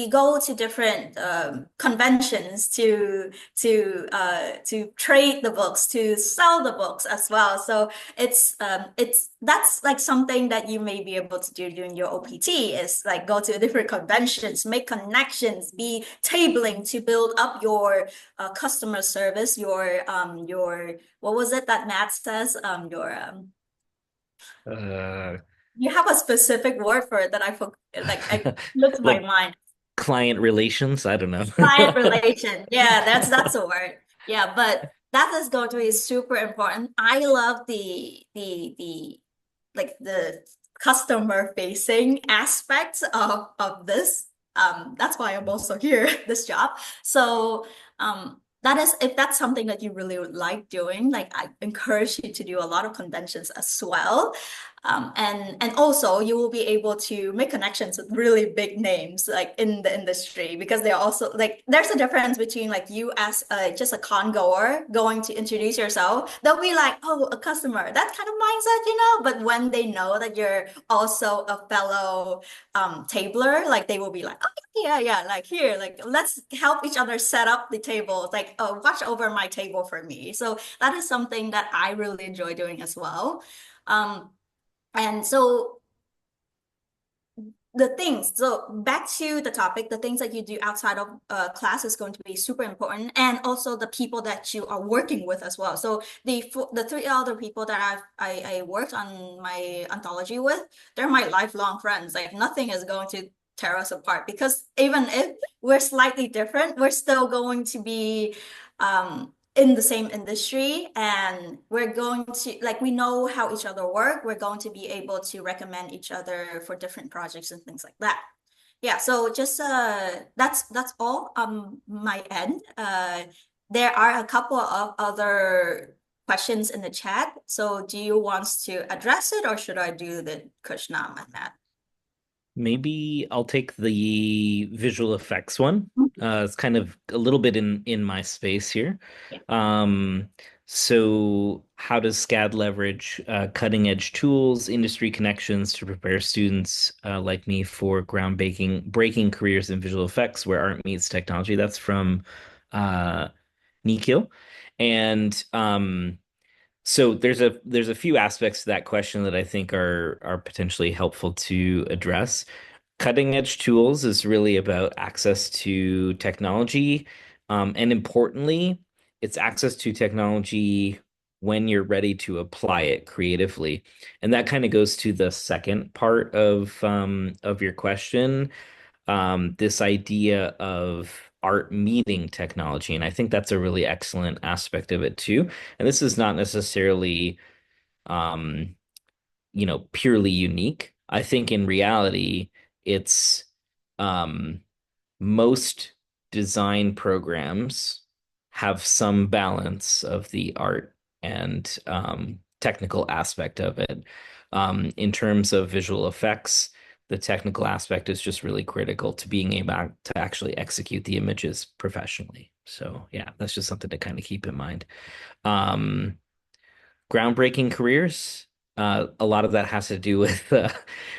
go to different conventions to trade the books, to sell the books as well. So that's like something that you may be able to do during your OPT is like go to different conventions, make connections, be tabling to build up your customer service, your what was it that Matt says? You have a specific word for it that I forgot, like I slipped my Like mind. client relations, I don't know. Client relation. Yeah, that's a word. Yeah, but that is going to be super important. I love the like the customer facing aspects of this. That's why I'm also here, this job. So that is if that's something that you really would like doing, like I encourage you to do a lot of conventions as well. And also you will be able to make connections with really big names like in the industry because they're also like there's a difference between like you as just a con goer going to introduce yourself. They'll be like, oh, a customer, that kind of mindset, you know. But when they know that you're also a fellow tabler, like they will be like, oh yeah, like here, like let's help each other set up the table. Like, oh, watch over my table for me. So that is something that I really enjoy doing as well. And so back to the topic, the things that you do outside of class is going to be super important, and also the people that you are working with as well. So the three other people that I worked on my anthology with, they're my lifelong friends. Like nothing is going to tear us apart because even if we're slightly different, we're still going to be in the same industry, and we're going to like we know how each other work. We're going to be able to recommend each other for different projects and things like that. Yeah, so just that's all my end. There are a couple of other questions in the chat. So do you want to address it or should I do the Kushnam and that? Maybe I'll take the visual effects one. It's kind of a little bit in my space here. Um, so how does SCAD leverage cutting edge tools, industry connections to prepare students like me for breaking careers in visual effects where art meets technology? That's from uh, Nikhil. And so there's a few aspects to that question that I think are potentially helpful to address. Cutting edge tools is really about access to technology, and importantly, it's access to technology when you're ready to apply it creatively. And that kind of goes to the second part of your question, this idea of art meeting technology. And I think that's a really excellent aspect of it too. And this is not necessarily um, purely unique. I think in reality, it's um, most design programs have some balance of the art and technical aspect of it. In terms of visual effects, the technical aspect is just really critical to being able to actually execute the images professionally. So yeah, that's just something to kind of keep in mind. Um, Groundbreaking careers. A lot of that has to do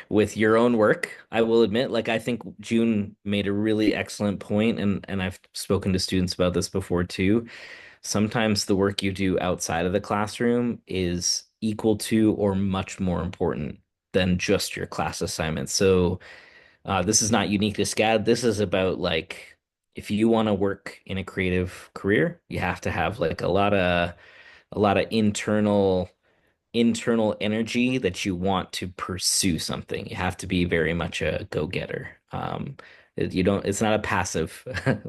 with your own work. I will admit, like I think June made a really excellent point, and I've spoken to students about this before too. Sometimes the work you do outside of the classroom is equal to or much more important than just your class assignments. So this is not unique to SCAD. This is about like if you want to work in a creative career, you have to have like a lot of internal energy that you want to pursue something. You have to be very much a go-getter. It's not a passive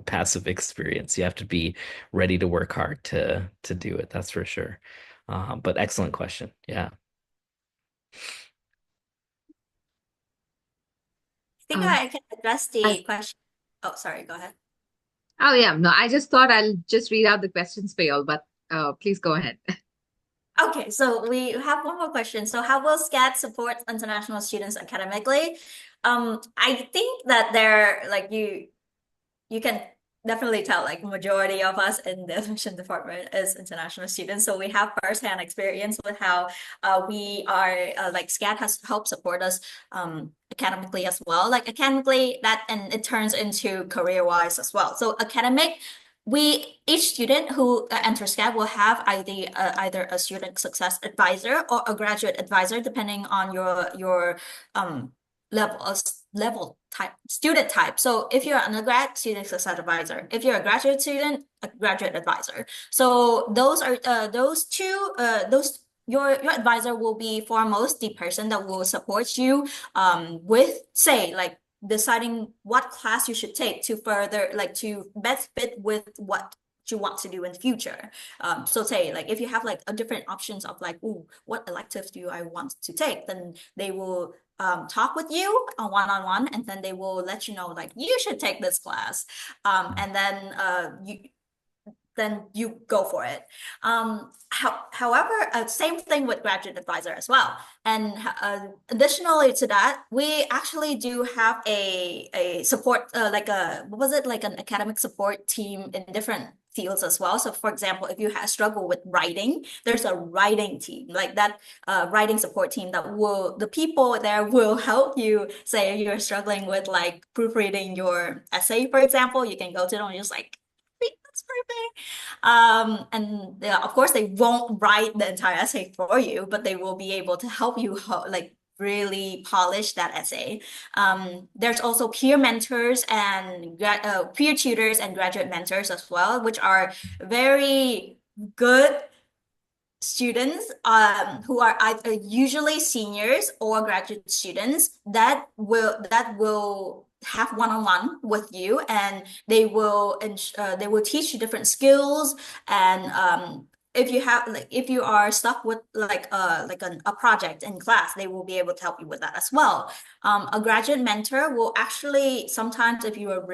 passive experience. You have to be ready to work hard to do it. That's for sure. But excellent question. Yeah. I think I can address the question. Oh, sorry, go ahead. Oh, yeah. No, I just thought I'll just read out the questions for you all, but please go ahead. Okay, so we have one more question. So how will SCAD support international students academically? I think that they're like you can definitely tell like majority of us in the admission department is international students, so we have firsthand experience with how we are like SCAD has helped support us academically as well, like academically that, and it turns into career wise as well. So academic, each student who enters SCAD will have either a student success advisor or a graduate advisor depending on your level type, student type. So if you're an undergrad, student success advisor. If you're a graduate student, a graduate advisor. So those are those two your advisor will be foremost the person that will support you with say like deciding what class you should take to further like to best fit with what you want to do in the future. So say like if you have like a different options of like, ooh, what electives do I want to take, then they will talk with you on one-on-one, and then they will let you know like you should take this class, and then you go for it. However, same thing with graduate advisor as well. And additionally to that, we actually do have a support, like what was it, like an academic support team in different fields as well. So for example, if you have struggle with writing, there's a writing team like that, writing support team that the people there will help you. Say you're struggling with like proofreading your essay, for example, you can go to them and just like, that's perfect. And of course, they won't write the entire essay for you, but they will be able to help you like really polish that essay. There's also peer mentors and peer tutors and graduate mentors as well, which are very good students who are either usually seniors or graduate students that will have one-on-one with you, and they will teach you different skills and if you have like if you are stuck with a project in class, they will be able to help you with that as well. A graduate mentor will actually sometimes, if you are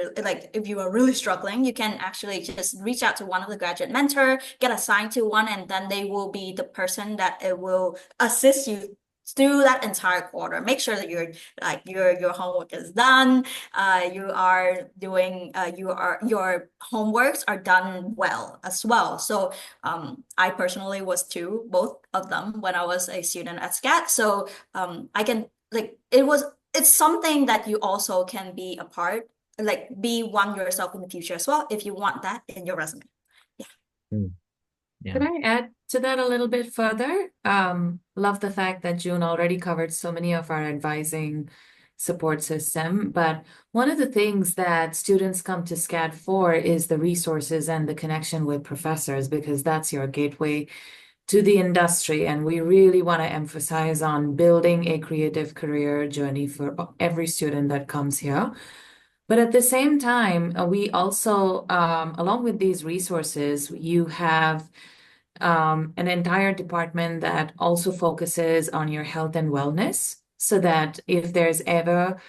if you are really struggling, you can actually just reach out to one of the graduate mentor, get assigned to one, and then they will be the person that it will assist you through that entire quarter. Make sure that your homework is done, you are doing your homeworks are done well as well. So I personally was both of them when I was a student at SCAD. So I can it's something that you also can be a part, be one yourself in the future as well if you want that in your resume. Yeah. Could I add to that a little bit further? Love the fact that June already covered so many of our advising support system, but one of the things that students come to SCAD for is the resources and the connection with professors, because that's your gateway to the industry. And we really want to emphasize on building a creative career journey for every student that comes here. But at the same time, we also, along with these resources, you have an entire department that also focuses on your health and wellness, so that if there's ever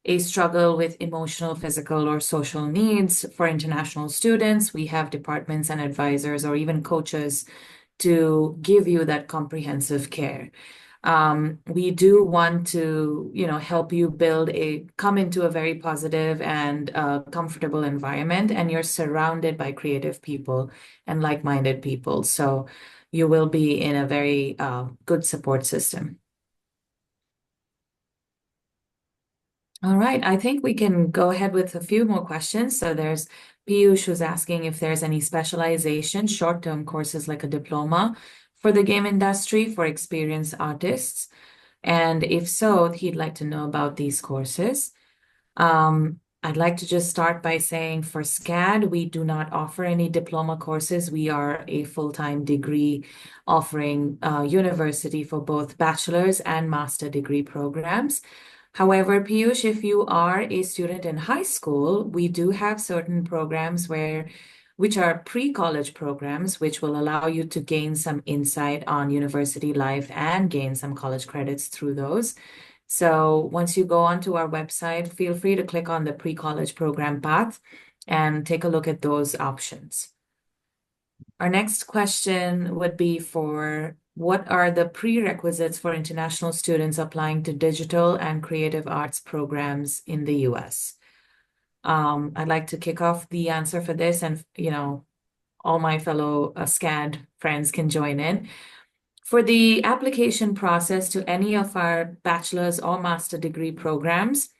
a struggle with emotional, physical, or social needs for international students, we have departments and advisors or even coaches to give you that comprehensive care. We do want to, help you come into a very positive and comfortable environment, and you're surrounded by creative people and like-minded people. So you will be in a very good support system. All right, I think we can go ahead with a few more questions. So there's Piyush who's asking if there's any specialization, short-term courses like a diploma for the game industry for experienced artists. And if so, he'd like to know about these courses. I'd like to just start by saying for SCAD, we do not offer any diploma courses. We are a full-time degree offering university for both bachelor's and master degree programs. However, Piyush, if you are a student in high school, we do have certain programs which are pre-college programs, which will allow you to gain some insight on university life and gain some college credits through those. So once you go onto our website, feel free to click on the pre-college program path and take a look at those options. Our next question would be for what are the prerequisites for international students applying to digital and creative arts programs in the US? I'd like to kick off the answer for this, and all my fellow SCAD friends can join in. For the application process to any of our bachelor's or master degree programs,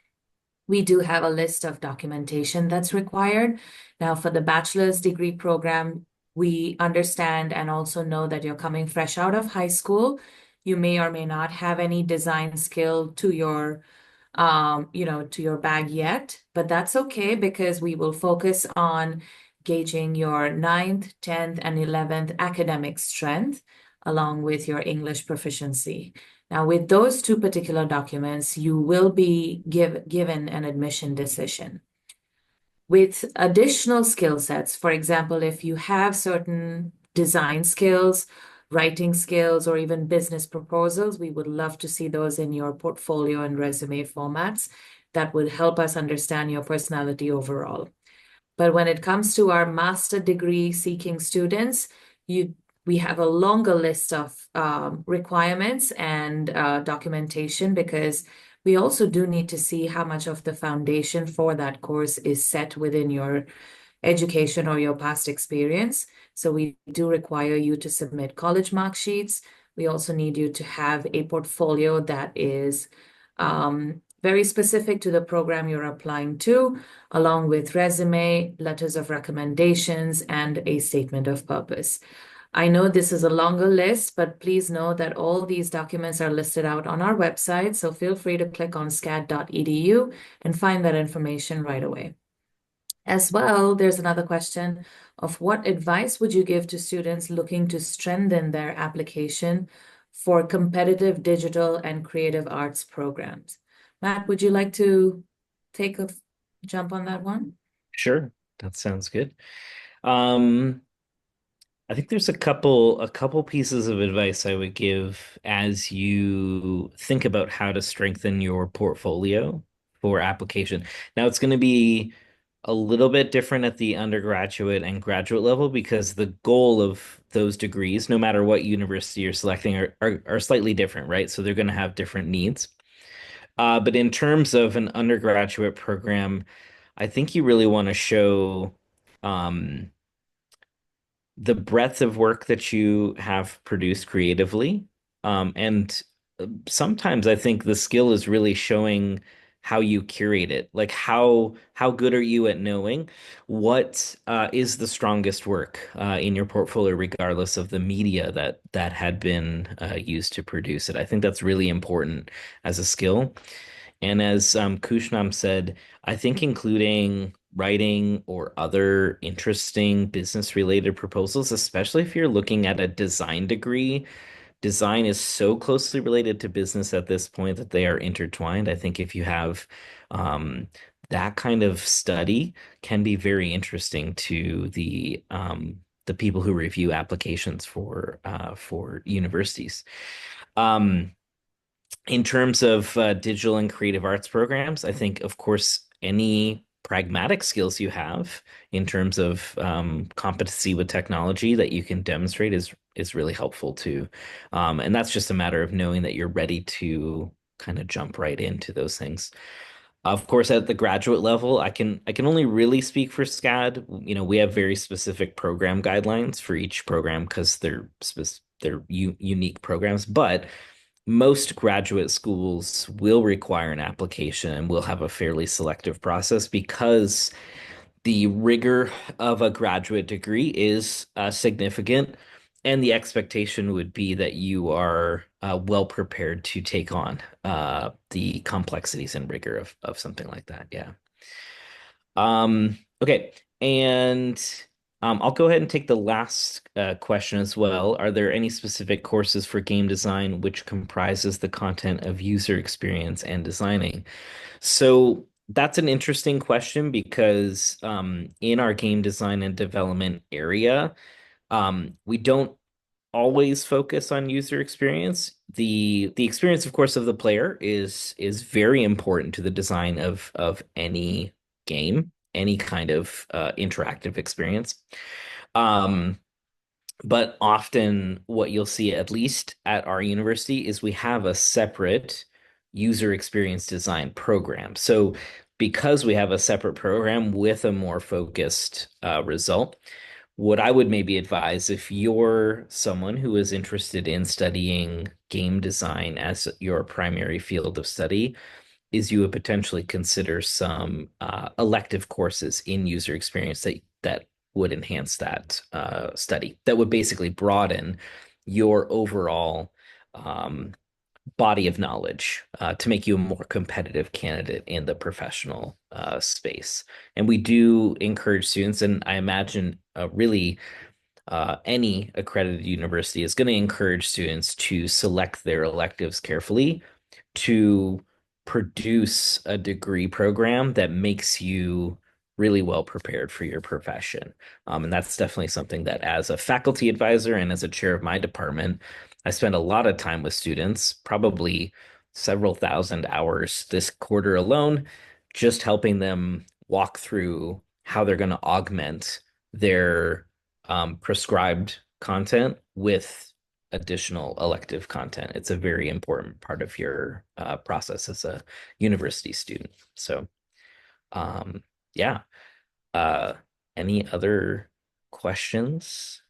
we do have a list of documentation that's required. Now, for the bachelor's degree program, we understand and also know that you're coming fresh out of high school. You may or may not have any design skill to your bag yet, but that's okay, because we will focus on gauging your 9th, 10th, and 11th academic strength, along with your English proficiency. Now, with those two particular documents, you will be given an admission decision. With additional skill sets, for example, if you have certain design skills, writing skills, or even business proposals, we would love to see those in your portfolio and resume formats. That would help us understand your personality overall. But when it comes to our master degree seeking students, we have a longer list of requirements and documentation, because we also do need to see how much of the foundation for that course is set within your education or your past experience. So we do require you to submit college mark sheets. We also need you to have a portfolio that is very specific to the program you're applying to, along with resume, letters of recommendations, and a statement of purpose. I know this is a longer list, but please know that all these documents are listed out on our website, so feel free to click on scad.edu and find that information right away. As well, there's another question of what advice would you give to students looking to strengthen their application for competitive digital and creative arts programs? Matt, would you like to take a jump on that one? Sure, that sounds good. I think there's a couple pieces of advice I would give as you think about how to strengthen your portfolio for application. Now it's going to be a little bit different at the undergraduate and graduate level because the goal of those degrees, no matter what university you're selecting, are slightly different, right? So they're going to have different needs. But in terms of an undergraduate program, I think you really want to show um, the breadth of work that you have produced creatively. And sometimes I think the skill is really showing how you curate it. Like how good are you at knowing what is the strongest work in your portfolio, regardless of the media that had been used to produce it. I think that's really important as a skill. And as Kushnam said, I think including writing or other interesting business related proposals, especially if you're looking at a design degree, design is so closely related to business at this point that they are intertwined. I think if you have um, that kind of study can be very interesting to the people who review applications for universities. Um, in terms of digital and creative arts programs, I think, of course, any pragmatic skills you have in terms of competency with technology that you can demonstrate is really helpful too. And that's just a matter of knowing that you're ready to kind of jump right into those things. Of course, at the graduate level, I can only really speak for SCAD. You know, we have very specific program guidelines for each program because they're unique programs, but most graduate schools will require an application and will have a fairly selective process because the rigor of a graduate degree is significant, and the expectation would be that you are well prepared to take on the complexities and rigor of something like that. Yeah. Okay. And I'll go ahead and take the last question as well. Are there any specific courses for game design which comprises the content of user experience and designing? So that's an interesting question because in our game design and development area, we don't always focus on user experience. The experience, of course, of the player is very important to the design of any game, any kind of interactive experience. Um, but often what you'll see, at least at our university, is we have a separate user experience design program. So because we have a separate program with a more focused result, what I would maybe advise if you're someone who is interested in studying game design as your primary field of study, is you would potentially consider some elective courses in user experience that would enhance that study, that would basically broaden your overall body of knowledge to make you a more competitive candidate in the professional space. And we do encourage students, and I imagine really any accredited university is going to encourage students to select their electives carefully to produce a degree program that makes you really well prepared for your profession. And that's definitely something that, as a faculty advisor and as a chair of my department, I spend a lot of time with students, probably several thousand hours this quarter alone, just helping them walk through how they're going to augment their prescribed content with additional elective content. It's a very important part of your process as a university student. So, yeah. Any other questions?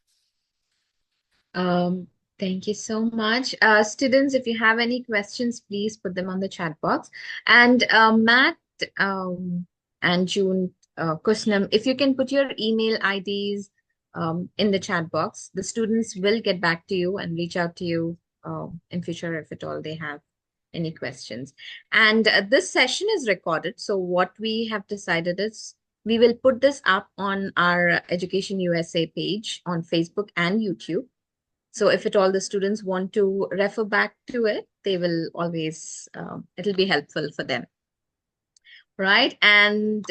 Um, Thank you so much. Students, if you have any questions, please put them on the chat box. And Matt and June, Kusnam, if you can put your email IDs in the chat box, the students will get back to you and reach out to you in future if at all they have any questions. And this session is recorded. So what we have decided is we will put this up on our Education USA page on Facebook and YouTube. So if at all the students want to refer back to it, they will always, it'll be helpful for them. Right. And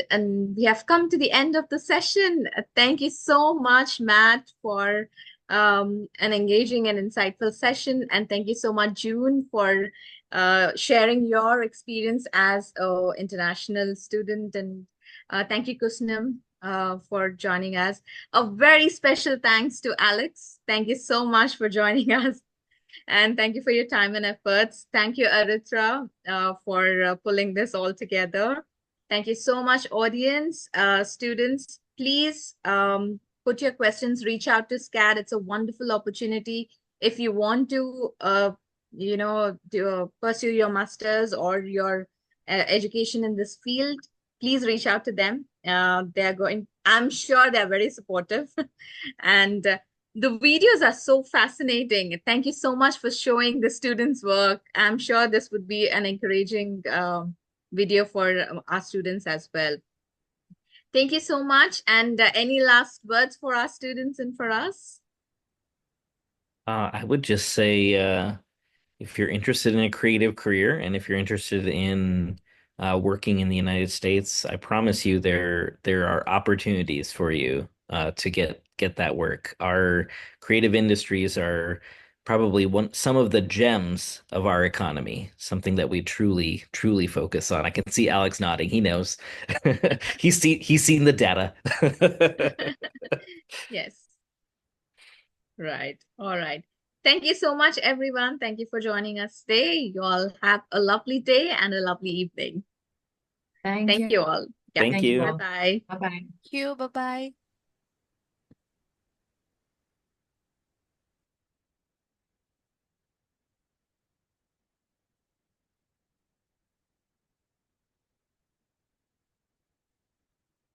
we have come to the end of the session. Thank you so much, Matt, for an engaging and insightful session. And thank you so much, June, for sharing your experience as an international student. And thank you, Kusnam, for joining us. A very special thanks to Alex. Thank you so much for joining us. And thank you for your time and efforts. Thank you, Aritra, for pulling this all together. Thank you so much, audience. Students, please put your questions, reach out to SCAD. It's a wonderful opportunity. If you want to, pursue your master's or your education in this field, please reach out to them. I'm sure they're very supportive. And the videos are so fascinating. Thank you so much for showing the students' work. I'm sure this would be an encouraging video for our students as well. Thank you so much. And any last words for our students and for us? I would just say, if you're interested in a creative career and if you're interested in working in the United States, I promise you there are opportunities for you to get that work. Our creative industries are probably some of the gems of our economy, something that we truly focus on. I can see Alex nodding. He knows. He's seen the data. Yes. Right. All right. Thank you so much, everyone. Thank you for joining us today. You all have a lovely day and a lovely evening. Thank you all. Yeah. Thank you. Bye-bye. Bye-bye. Thank you. Bye-bye.